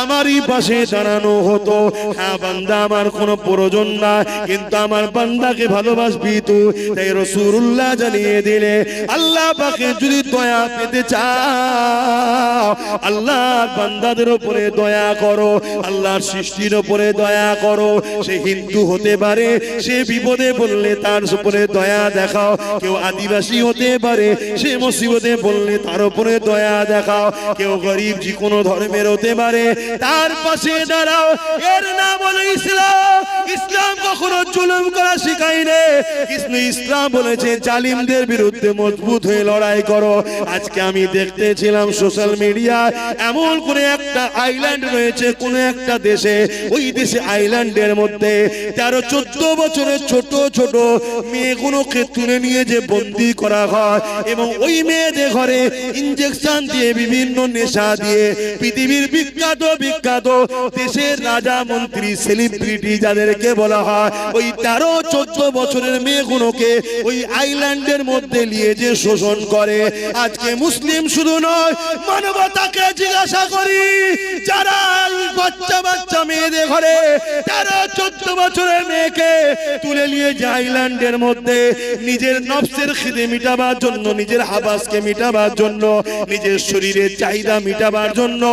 আমারই পাশে দাঁড়ানো হতো। হ্যাঁ বান্দা আমার কোনো প্রয়োজন না, কিন্তু আমার বান্দাকে ভালোবাসবি তুই। তাই রাসূলুল্লাহ জানিয়ে দিলে, আল্লাহ পাকে যদি দয়া পেতে চাও, আল্লাহর বান্দাদের উপরে দয়া করো, আল্লাহর সৃষ্টির উপরে দয়া করো। সে হিন্দু হতে পারে, সে বিপদে পড়লে তার উপরে দয়া দেখাও। কেউ আদিবাসী হতে পারে, সে মুসিবতে পড়লে তার উপরে দয়া দেখাও। কেউ গরিব যে কোনো ধর্মের হতে পারে, তার পাশে দাঁড়াও। এর নাম হলো ইসলাম। ইসলাম কখনো জুলুম করা শেখায় না, কিন্তু ইসলাম বলেছে জালিমদের বিরুদ্ধে মজবুত হয়ে লড়াই করো। আজকে আমি দেখতেছিলাম সোশ্যাল মিডিয়ায়, এমন কোন একটা আইল্যান্ড রয়েছে কোন একটা দেশে, ওই দেশে আইল্যান্ডের মধ্যে 13-14 বছরের ছোট ছোট মেয়েগুলোকে তুলে নিয়ে যে বন্দী করা হয়, এবং ওই মেয়েদের ঘরে ইনজেকশন দিয়ে বিভিন্ন নেশা দিয়ে পৃথিবীর বিখ্যাত বিখ্যাত দেশের রাজা মন্ত্রী সেলিব্রিটি যাদেরকে বলা হয়, ওই 13-14 বছরের মেয়েগুলোকে ওই আইল্যান্ডের মধ্যে নিয়ে যে শোষণ করে। আজকে মুসলিম শুধু নয়, মানবতাকে জিজ্ঞাসা করি, যারা বাচ্চা বাচ্চা মেয়েদের ঘরে 13-14 বছরের মেয়েকে তুলে নিয়ে যে আইল্যান্ডের মধ্যে নিজের নফসের খিদে মিটাবার জন্য, নিজের হাবাসকে মিটাবার জন্য, নিজের শরীরের চাহিদা মিটাবার জন্য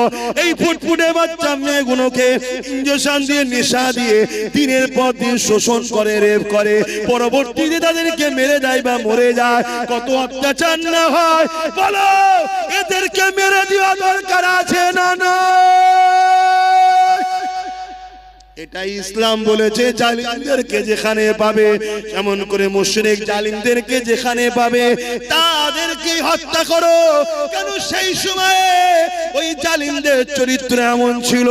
এই ফুটফুটে বাচ্চা মেয়েগুলোকে ইনজেকশন দিয়ে নেশা দিয়ে দিনের পর দিন শোষণ করে, রেপ করে, পরবর্তীতে তাদেরকে মেরে দেয় বা মরে যায়। কত অত্যাচার না হয় বলো, এদেরকে মেরে দেওয়া দরকার আছে না? না, এটাই ইসলাম বলেছে। জালিমদেরকে যেখানে পাবে, এমন করে মুশরিক জালিমদেরকে যেখানে পাবে তাদেরকে হত্যা করো। কেন সেই সময়ে ওই জালিমদের চরিত্র এমন ছিল,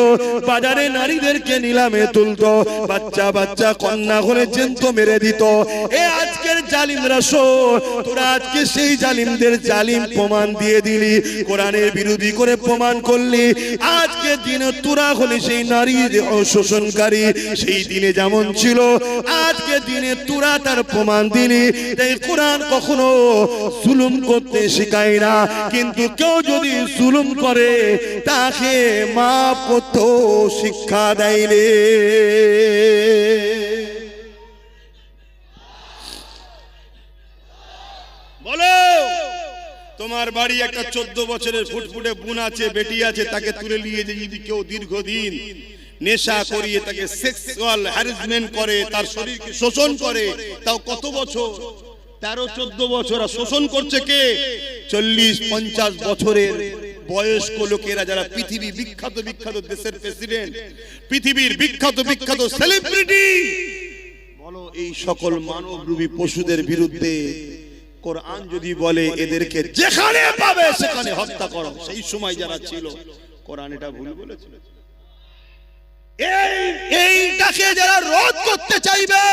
বাজারে নারীদেরকে নিলামে তুলতো, বাচ্চা বাচ্চা কন্যা করে জ্যান্ত মেরে দিত। এ আজকের জালিমরা শোন, তোরা আজকে সেই জালিমদের জালিম প্রমাণ দিয়ে দিলি, কোরআনের বিরোধী করে প্রমাণ করলি। আজকে দিনে তোরা হলি সেই নারীর শোষণ, সেই দিনে যেমন ছিল আজকে দিনে তোরা তার প্রমাণ দিলি। তাই কোরআন কখনো জুলুম করতে শেখায় না, কিন্তু কেউ যদি জুলুম করে তাকে মাফ করতে শিক্ষা দেয় রে। বলো, তোমার বাড়ি একটা 14 বছরের ফুটফুটে বোন আছে, বেটি আছে, তাকে তুলে নিয়ে যদি কেউ দীর্ঘদিন নেশা করিয়ে তাকে সেক্সুয়াল হ্যারাসমেন্ট করে, তার শরীরকে শোষণ করে, তাও কত বছর? 13-14 বছর। শোষণ করছে কে? 40-50 বছরের বয়স্ক লোকেরা, যারা পৃথিবী বিখ্যাত বিখ্যাত দেশের প্রেসিডেন্ট, পৃথিবীর বিখ্যাত বিখ্যাত সেলিব্রিটি। বলো, এই সকল মানবরূপী পশুদের বিরুদ্ধে কোরআন যদি বলে এদেরকে যেখানে পাবে সেখানে হত্যা করো, সেই সময় যারা ছিল কোরআন এটা ভুল বলেছিল? এইটাকে যারা রোধ করতে চাইবে,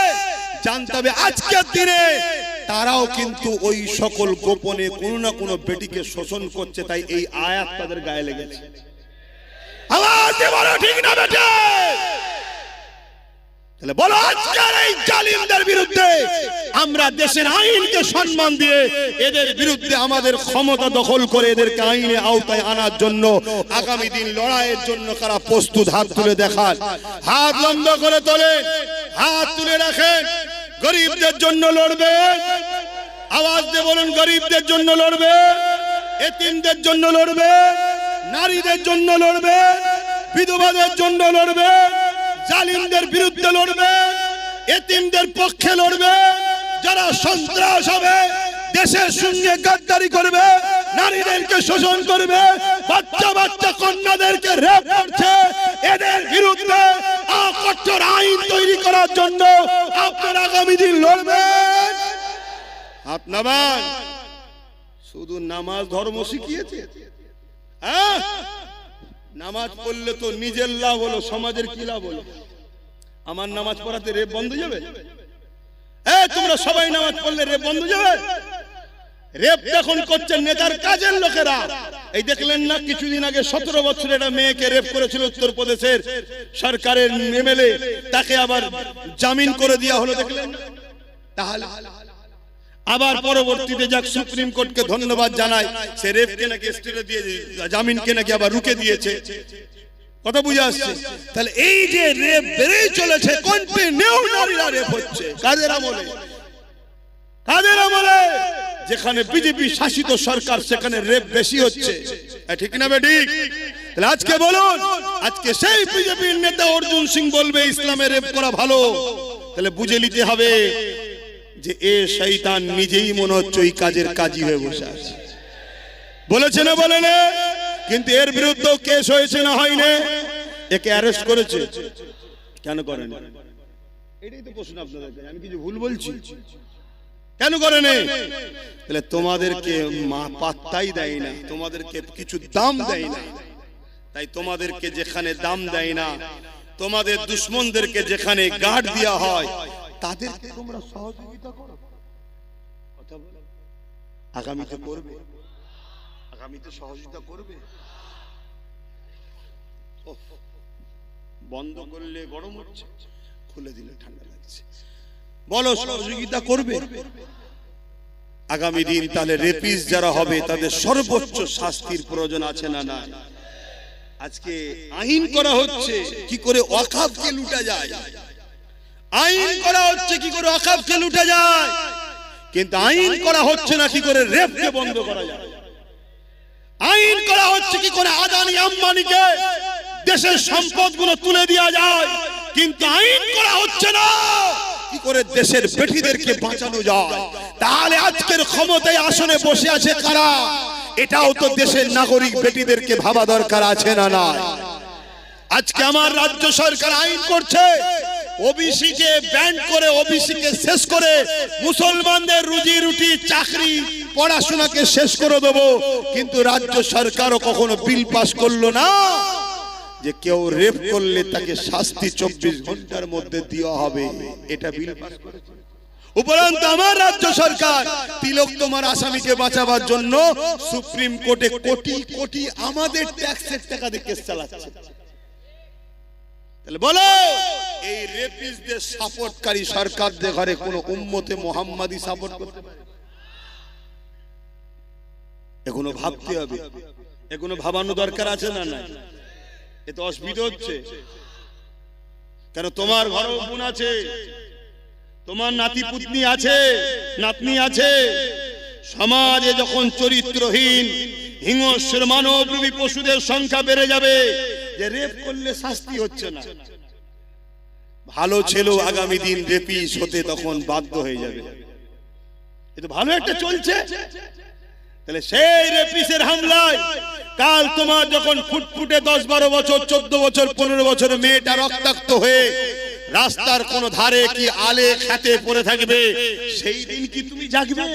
জানতে হবে আজকের দিনে তারাও কিন্তু ওই সকল গোপনে কোনো না কোনো বেটিকে শোষণ করছে। তাই এই আয়াত তাদের গায়ে লেগেছে। আওয়াজ দিয়ে বলো, ঠিক না বেটে? তাহলে বলো আজকের এই জালিমদের বিরুদ্ধে আমরা দেশের আইনকে সম্মান দিয়ে এদের বিরুদ্ধে আমাদের ক্ষমতা দখল করে এদেরকে আইনে আওতায় আনার জন্য আগামী দিন লড়াইয়ের জন্য কারা প্রস্তুত? হাত তুলে দেখান, হাত লম্বা করে তোলেন, হাত তুলে রাখেন। গরিবদের জন্য লড়বে, আওয়াজ দিয়ে বলুন গরিবদের জন্য লড়বে, এতিমদের জন্য লড়বে, নারীদের জন্য লড়বে, বিধবাদের জন্য লড়বে, জালিমদের বিরুদ্ধে লড়বে, এতিমদের পক্ষে লড়বে। যারা সন্ত্রাস হবে, দেশের সঙ্গে গাদ্দারি করবে, নারীদেরকে শোষণ করবে, বাচ্চা বাচ্চা কন্যাদেরকে রেপ করছে, এদের বিরুদ্ধে কঠোর আইন তৈরি করার জন্য আপনারা আগামী দিন লড়বেন। হাত নামান। শুধু নামাজ ধর্ম শিখিয়েছে? হ্যাঁ, নামাজ পড়লে তো নিজের লাভ হলো, সমাজের কি লাভ হলো? আমার নামাজ পড়াতে রেপ বন্ধ যাবে? তোমরা সবাই নামাজ পড়লে রেপ বন্ধ যাবে? রেপ এখন করছে নেতার কাজের লোকেরা। এই দেখলেন না কিছুদিন আগে 17 বছরের একটা মেয়েকে রেপ করেছিল উত্তরপ্রদেশের সরকারের এমএলএ, তাকে আবার জামিন করে দেওয়া হলো, দেখলেন? তাহলে আবার পরবর্তীতে যাক সুপ্রিম কোর্টকে ধন্যবাদ জানায়, সে রেপকে নাকি স্টেটে দিয়ে জামিনকে নাকি আবার রুকে দিয়েছে। কথা বুঝে আসছে? তাহলে এই যে রেপ বেড়েই চলেছে, কন্টিনিউ নারীরা রেপ হচ্ছে। কাদের আমলে? কাদের আমলে? যেখানে বিজেপি শাসিত সরকার সেখানে রেপ বেশি হচ্ছে, ঠিক না বেঠিক? তাহলে আজকে বলুন, আজকে সেই বিজেপির নেতা অর্জুন সিং বলবে ইসলামে রেপ করা ভালো, তাহলে বুঝে নিতে হবে যে এ শয়তান নিজেই মনে হচ্ছে ওই কাজের কাজী হয়ে বসে আছে। বলেছে না বলে না? কিন্তু এর বিরুদ্ধে কেস হয়েছে না হয়নি? একে অ্যারেস্ট করেছে, কেন করেন? এটাই তো প্রশ্ন আপনাদের। আমি কিছু ভুল বলছি? কেন করেন? তাহলে তোমাদেরকে পাত্তাই দেয় না, তোমাদেরকে কিছু দাম দেয় না। তাই তোমাদেরকে যেখানে দাম দেয় না, তোমাদের দুশ্মনদেরকে যেখানে গার্ড দেওয়া হয়, তাদেরকে তোমরা সহযোগিতা করো। কথা বলো, আগামীতে করবে, আগামীতে সহযোগিতা করবে। বন্ধ করলে গরম হচ্ছে, খুলে দিলে ঠান্ডা লাগছে। বলো সহযোগিতা করবে আগামী দিন? তাহলে রেপিস যারা হবে তাদের সর্বোচ্চ শাস্তির প্রয়োজন আছে না না? আজকে আইন করা হচ্ছে কি করে ওয়াকফকে লুটা যায়, আইন করা হচ্ছে কি করে ওয়াকফকে লুটা যায়, কিন্তু আইন করা হচ্ছে না কি করে রেপকে বন্ধ করা যায়। আইন করা হচ্ছে কি করে আদানি আম্বানিকে দেশের সম্পদগুলো তুলে দেওয়া যায়, কিন্তু আইন করা হচ্ছে না কি করে দেশের বেটিদেরকে বাঁচানো যায়। তাহলে আজকের ক্ষমতায় আসনে বসে আছে কারা? এটাও তো দেশের নাগরিক বেটিদেরকে ভাবা দরকার আছে না না? আজকে আমার রাজ্য সরকার আইন করছে ওবিসি কে ব্যান করে, ওবিসি কে শেষ করে মুসলমানদের রুজি রুটি চাকরি পড়াশোনাকে শেষ করে দেবো, কিন্তু রাজ্য সরকারও কখনো বিল পাস করলো না যে কেউ রেপ করলে তাকে শাস্তি 24 ঘন্টার মধ্যে দেওয়া হবে। এটা বিল পাস করেছে। উপরন্ত আমার রাজ্য সরকার তিলক তোমার আসামিকে বাঁচাবার জন্য সুপ্রিম কোর্টে কোটি কোটি আমাদের ট্যাক্সের টাকা দিয়ে কেস চালাচ্ছে। তাহলে বলো, এই রেপিস্টদের সাপোর্টকারী সরকারদের ঘরে কোন উম্মতে মুহাম্মাদি সাপোর্ট করতে পারে? এগুলো ভাবতে হবে, এগুলো ভাবানো দরকার আছে না না? এতে অসুবিধা হচ্ছে কেন? তোমার ঘরেও বোন আছে, তোমার নাতি পুতনি আছে, নাতনি আছে। সমাজে যখন চরিত্রহীন হিংস্র মানবরূপী পশুদের সংখ্যা বেড়ে যাবে, যে রেপ করলে শাস্তি হচ্ছে না, ভালো ছেলে আগামী দিন রেপিস হতে তখন বাধ্য হয়ে যাবে। এটা ভালো একটা চলছে, তাহলে সেই রেপিসের হামলায় কাল তোমার যখন ফুটফুটে 10-12 বছর 14 বছর 15 বছরের মেয়েটা রক্তাক্ত হয়ে রাস্তার কোন ধারে কি আলে খেতে পড়ে থাকবে, সেই দিন কি তুমি জাগবে?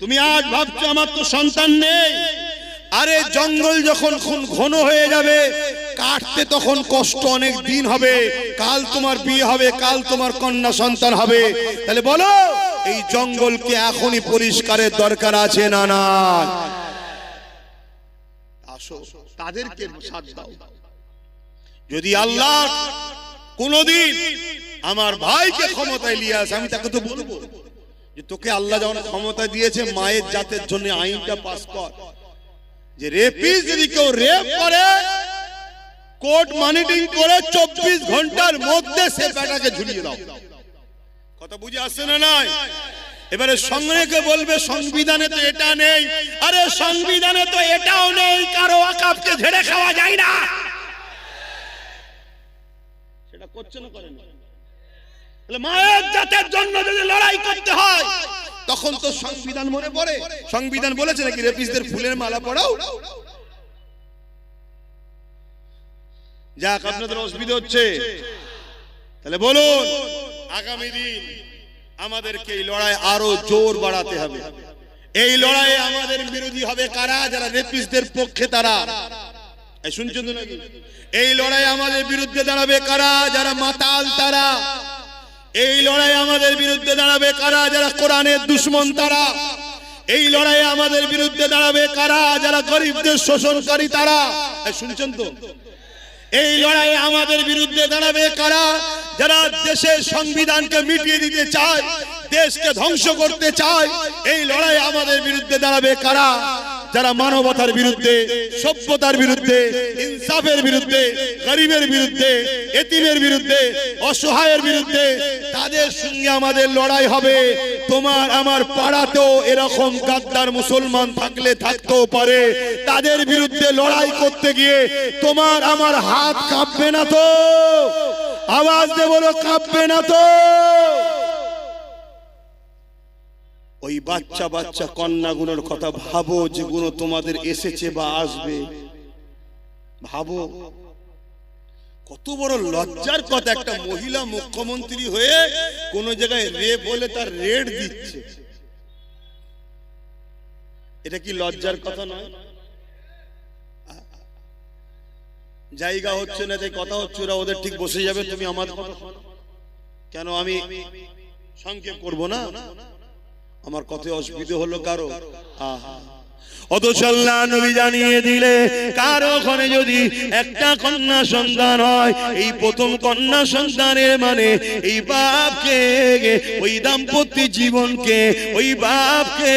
তুমি আজ ভাবছো আমার তো সন্তান নেই, আরে জঙ্গল যখন ঘন হয়ে যাবে, কাটতে তখন কষ্ট অনেক দিন হবে, কাল তোমার বিয়ে হবে, কাল তোমার কন্যা সন্তান হবে। তাহলে বলো, এই জঙ্গলকে এখনই পরিষ্কারের দরকার আছে না না? আসো তাদেরকে সাথ দাও। যদি আল্লাহ কোনদিন আমার ভাইকে ক্ষমতায় নিয়ে আসে, আমি তাকে তো বলবো যে তোকে আল্লাহ যখন ক্ষমতা দিয়েছে মায়ের জাতের জন্য আইনটা পাস কর, যে রেপিস্ট যদি কেউ রেপ করে কোর্ট মনিটরিং করে 24 ঘন্টার মধ্যে সে বেটাকে ঝুলিয়ে দাও। কথা বুঝে আসছে না? নাই। এবারে সঙ্গে বলবে সংবিধানে তো এটা নেই। আরে সংবিধানে তো এটাও নেই, কারো ওয়াকফকে ঝেড়ে খাওয়া যায় না। সেটা করছে না, করেন? মায়ের জাতের জন্য যদি লড়াই করতে হয় তখন তো সংবিধান মনে পড়ে। সংবিধান বলেছে নাকি রেপিস্টদের ফুলের মালা পরাও? যাক, আপনাদের অসুবিধা হচ্ছে, তাহলে বলুন আগামী দিন আমাদেরকে এই লড়াই আরো জোর বাড়াতে হবে। এই লড়াইয়ে আমাদের বিরোধী হবে কারা? যারা রেপিস্টদের পক্ষে তারা। এই শুনছেন তো নাকি? এই লড়াই আমাদের বিরুদ্ধে দাঁড়াবে কারা? যারা মাতাল তারা। এই লড়াই আমাদের বিরুদ্ধে দাঁড়াবে কারা? যারা কোরআনের দুশমন তারা। এই লড়াই আমাদের বিরুদ্ধে দাঁড়াবে কারা? যারা গরিবদের শোষণকারী তারা। শুনছেন তো? এই লড়াই আমাদের বিরুদ্ধে দাঁড়াবে কারা? যারা দেশের সংবিধানকে মিটিয়ে দিতে চায়, দেশকে ধ্বংস করতে চায়। এই লড়াই আমাদের বিরুদ্ধে দাঁড়াবে কারা? যারা মানবতার বিরুদ্ধে, সভ্যতার বিরুদ্ধে, ইনসাফের বিরুদ্ধে, গরিবের বিরুদ্ধে, এতিমের বিরুদ্ধে, অসহায়ের বিরুদ্ধে। তাদের সঙ্গে আমাদের লড়াই হবে। তোমার আমার পাড়াতেও এরকম গাদ্দার মুসলমান থাকলে থাকতেও পারে। তাদের বিরুদ্ধে লড়াই করতে গিয়ে তোমার আমার হাত কাঁপবে না তো? আওয়াজ দিয়ে বলো, কাঁপবে না তো? ওই বাচ্চা বাচ্চা কন্যাগুলোর কথা ভাবো, যেগুলো তোমাদের এসেছে বা আসবে। ভাবো কত বড় লজ্জার কথা, একটা মহিলা মুখ্যমন্ত্রী হয়ে কোন জায়গায় রেপ হলে তার রেড দিচ্ছে। এটা কি লজ্জার কথা নয়? জায়গা হচ্ছে না, তাই কথা হচ্ছে, ওরা ওদের ঠিক বসে যাবে, তুমি আমার কথা শোনো। কেন আমি সংক্ষেপ করব না? আমার কথা অসুবিধা হলো কারো? অথচ আল্লাহ নবী জানিয়ে দিলে কারো ঘরে যদি একটা কন্যা সন্তান হয়, এই প্রথম কন্যা সন্তানের মানে এই বাপকে, ওই দাম্পত্য জীবনকে, ওই বাপকে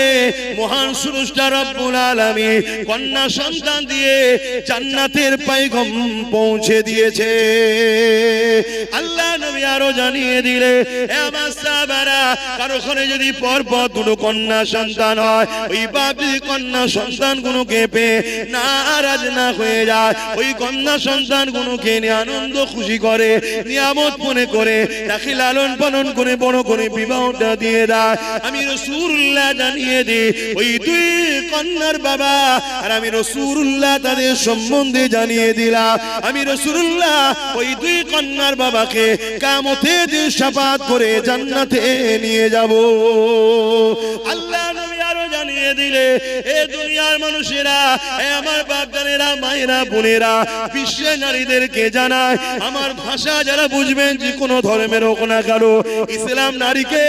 মহান স্রষ্টা রব্বুল আলামিন কন্যা সন্তান দিয়ে জান্নাতের পয়গাম পৌঁছে দিয়েছে। আল্লাহ নবী আরো জানিয়ে দিলে আমার সাহাবারা, কারো ঘরে যদি পরপর দুটো কন্যা সন্তান হয়, ওই বাপ কন্যা সন্তান গুলোকে পেয়ে নারাজ না হয়ে যায়, ওই কন্যা সন্তান গুলোকে নিয়ে আনন্দ খুশি করে, নিয়ামত মনে করে তাকে লালন পালন করে বড় করে বিবাহটা দিয়ে দেয়। আমি রাসূলুল্লাহ জানিয়ে দিই, ওই দুই কন্যার বাবা আর আমি রাসূলুল্লাহ তাদের সম্বন্ধে জানিয়ে দিলাম। আমি রাসূলুল্লাহ ওই দুই কন্যার বাবাকে কিয়ামতের দিন শাফাআত করে জান্নাতে নিয়ে যাব। আল্লাহ নবী আরো জানিয়ে দিলে, এ দুনিয়ার মানুষেরা, আমার বাপদানেরা, মায়েরা, বোনেরা, বিশ্বের নারীদেরকে জানায়, আমার ভাষা যারা বুঝবেন, যে কোনো ধর্মের হোক না কেন, ইসলাম নারীকে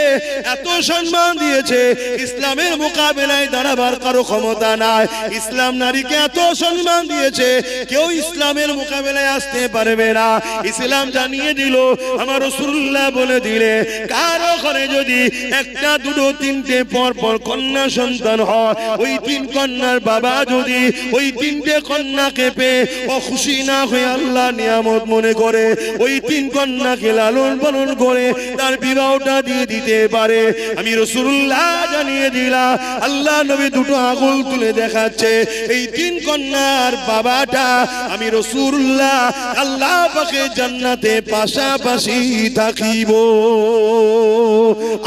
এত সম্মান দিয়েছে, ইসলামের মোকাবেলায় দাঁড়াবার কারো ক্ষমতা নাই। ইসলাম নারীকে এত সম্মান দিয়েছে, কেউ ইসলামের মোকাবেলায় আসতে পারবে না। ইসলাম জানিয়ে দিল, আমার রাসূলুল্লাহ বলে দিলে, কারো ঘরে যদি একটা, দুটো, তিনটে পর পর কন্যা সন্তান হয়, ওই তিন কন্যার বাবা যদি ওই তিনটে কন্যাকে পেয়ে ও খুশি না হয়ে আল্লাহ নিয়ামত মনে করে ওই তিন কন্যাকে লালন পালন করে তার বিবাহটা দিয়ে দিতে পারে, আমি রাসূলুল্লাহ জানিয়ে দিলাম, আল্লাহ নবী দুটো আঙুল তুলে দেখাচ্ছে, এই তিন কন্যার বাবাটা আমি রাসূলুল্লাহ আল্লাহ পাকের জান্নাতে পাশাপাশি থাকিব।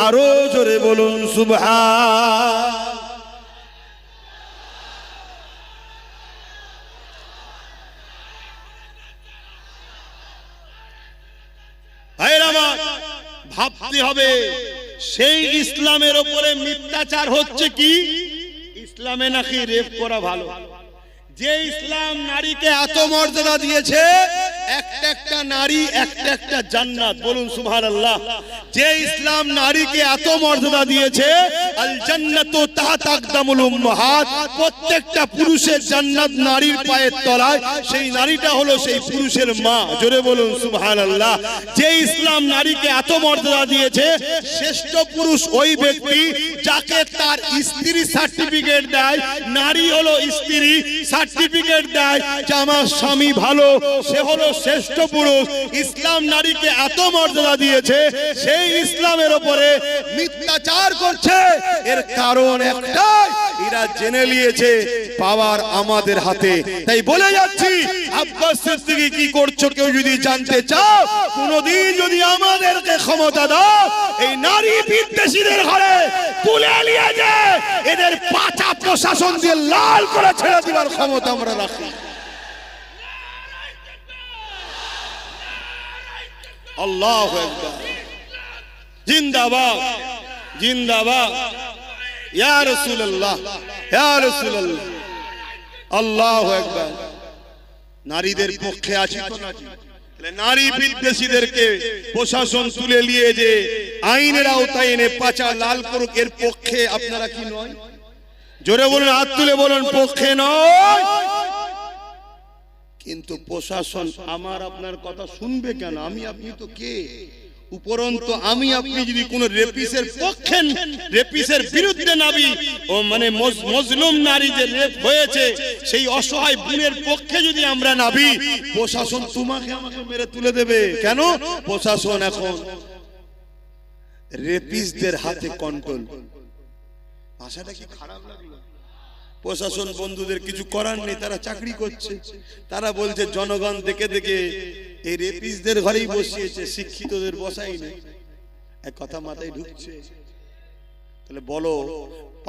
আরো জোরে বলুন সুবহান। ভাবতে হবে সেই ইসলামের উপরে মিথ্যাচার হচ্ছে কি? ইসলামে নাকি রেপ করা ভালো। যে ইসলাম নারীকে এত মর্যাদা দিয়েছে, একটা একটা নারী একটা একটা জান্নাত, বলুন সুবহানাল্লাহ। যে ইসলাম নারীকে এত মর্যাদা দিয়েছে, আল জান্নাতু তাহতা আকদামুল উম্মাহাত, প্রত্যেকটা পুরুষের জান্নাত নারীর পায়ের তলায়, সেই নারীটা হলো সেই পুরুষের মা, জোরে বলুন সুবহানাল্লাহ। যে ইসলাম নারীকে এত মর্যাদা দিয়েছে, শ্রেষ্ঠ পুরুষ ওই ব্যক্তি যাকে তার স্ত্রী সার্টিফিকেট দেয়, নারী হলো স্ত্রী সার্টিফিকেট দেয় যে আমার স্বামী ভালো, সে হলো শ্রেষ্ঠ পুরুষ। ইসলাম নারীকে এত মর্যাদা দিয়েছে, সেই ইসলামের উপরে মিথ্যাচার করছে, এর কারণ একটাই, এরা জেনে নিয়েছে পাওয়ার আমাদের হাতে। তাই বলে যাচ্ছি, আব্বাস সিদ্দিকী কি করছো কেউ যদি জানতে চাও, কোনদিন যদি আমাদেরকে ক্ষমতা দাও, এই নারী বিদ্বেষীদের ঘরে তুলে নিয়ে যায় এদের পাঁচা প্রশাসন দিয়ে লাল করে ছেড়ে দেওয়ার ক্ষমতা আমরা রাখি। আল্লাহু আকবার, জিন্দাবাদ জিন্দাবাদ, ইয়া রাসূলুল্লাহ ইয়া রাসূলুল্লাহ, আল্লাহু আকবার। নারীদের পক্ষে আছি তো নাকি? নারী বিদ্বেষীদেরকে প্রশাসন তুলে নিয়ে যে আইনের আওতায় এনে পাঁচা লাল করুক, এর পক্ষে আপনারা কি নয়? জোরে বলুন, হাত তুলে বলুন, পক্ষে নয়। কিন্তু প্রশাসন আমার আপনার কথা শুনবে কেন? আমি আপনি তো কে? উপরন্তু আমি আপনি যদি কোন রেপিসের পক্ষে, রেপিসের বিরুদ্ধে নাবি, ও মানে মজলুম নারী যে রেপ হয়েছে, সেই অসহায় বোনের পক্ষে যদি আমরা নাবি, প্রশাসন তোমাকে আমাকে মেরে তুলে দেবে। কেন? প্রশাসন এখন রেপিসদের হাতে কন্ট্রোল। ভাষাটা কি খারাপ লাগলো? প্রশাসন বন্ধুদের কিছু করার নেই, তারা চাকরি করছে। তারা বলছে জনগণ দেখে দেখে এই রেপিসদের ঘরেই বসিয়েছে, শিক্ষিতদের বসাই নেই। এক কথা মাথায় ঢুকছে? তাহলে বলো,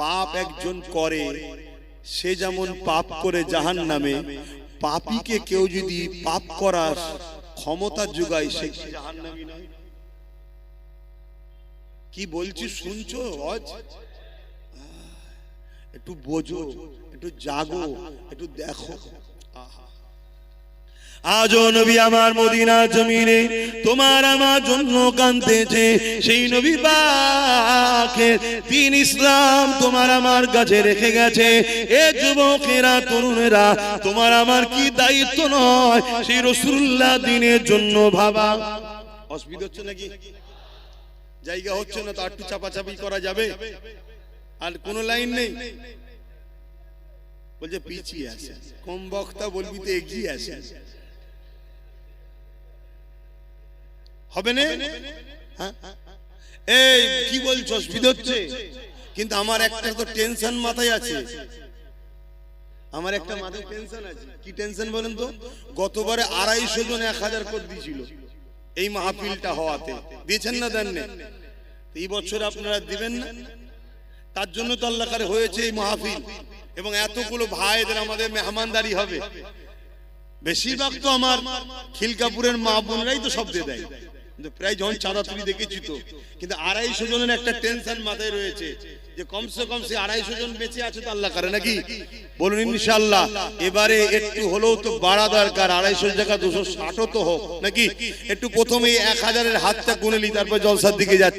পাপ একজন করে, সে যেমন পাপ করে জাহান্নামে, পাপীকে কেউ যদি পাপ করার ক্ষমতা যোগায়, সে কি জাহান্নামী নয়? কি বলছি শুনছো? একটু বোঝো, একটু জাগো, একটু দেখো। আজও নবী আমার মদিনা জমিনে তোমার আমার জন্য কাঁদতেছে। সেই নবী পাকের দ্বীন ইসলাম তোমার আমার কাছে রেখে গেছে। এ যুবকেরা, তরুণেরা, তোমার আমার কি দায়িত্ব নয় সেই রাসূলুল্লাহ দ্বীনের জন্য ভাবা? অসুবিধা হচ্ছে নাকি? জায়গা হচ্ছে না তো একটু চাপাচাপি করা যাবে? আর কোন লাইন নেই? বলছে পিছিয়ে আছে, কম বক্তা বলবি তো এগিয়ে আছে, হবে না? এই কি বলছো? অসুবিধা হচ্ছে? কিন্তু আমার একটা তো টেনশন মাথায় আছে, আমার একটা মাথায় টেনশন আছে। কি টেনশন বলেন তো? গতবারে 250 জন 1000 করে দিয়েছিল এই মাহফিলটা হওয়াতে, দিয়েছেন না দেন না? এই বছর আপনারা দিবেন না? তার জন্য তো আল্লাহ করে হয়েছে এই মাহফিল, এবং এতগুলো ভাইদের আমাদের মেহমানদারি হবে। বেশিরভাগ তো আমার খিলকাপুরের মা বোনরাই তো সব দিয়ে দেয়, কিন্তু প্রায় যখন চাঁদা তুলি দেখেছি তো। কিন্তু 250 জনের একটা টেনশন মাথায় রয়েছে যে কমসে কম সে 250 জন বেঁচে আছে তো আল্লাহ করে নাকি? বলুন ইনশাআল্লাহ। এবারে একটু হলেও তো বাড়া দরকার, 250 টাকা 260 তো হোক নাকি? একটু প্রথমে 1000-এর হাতটা গুনে নি, তারপর জলসার দিকে যাচ্ছে।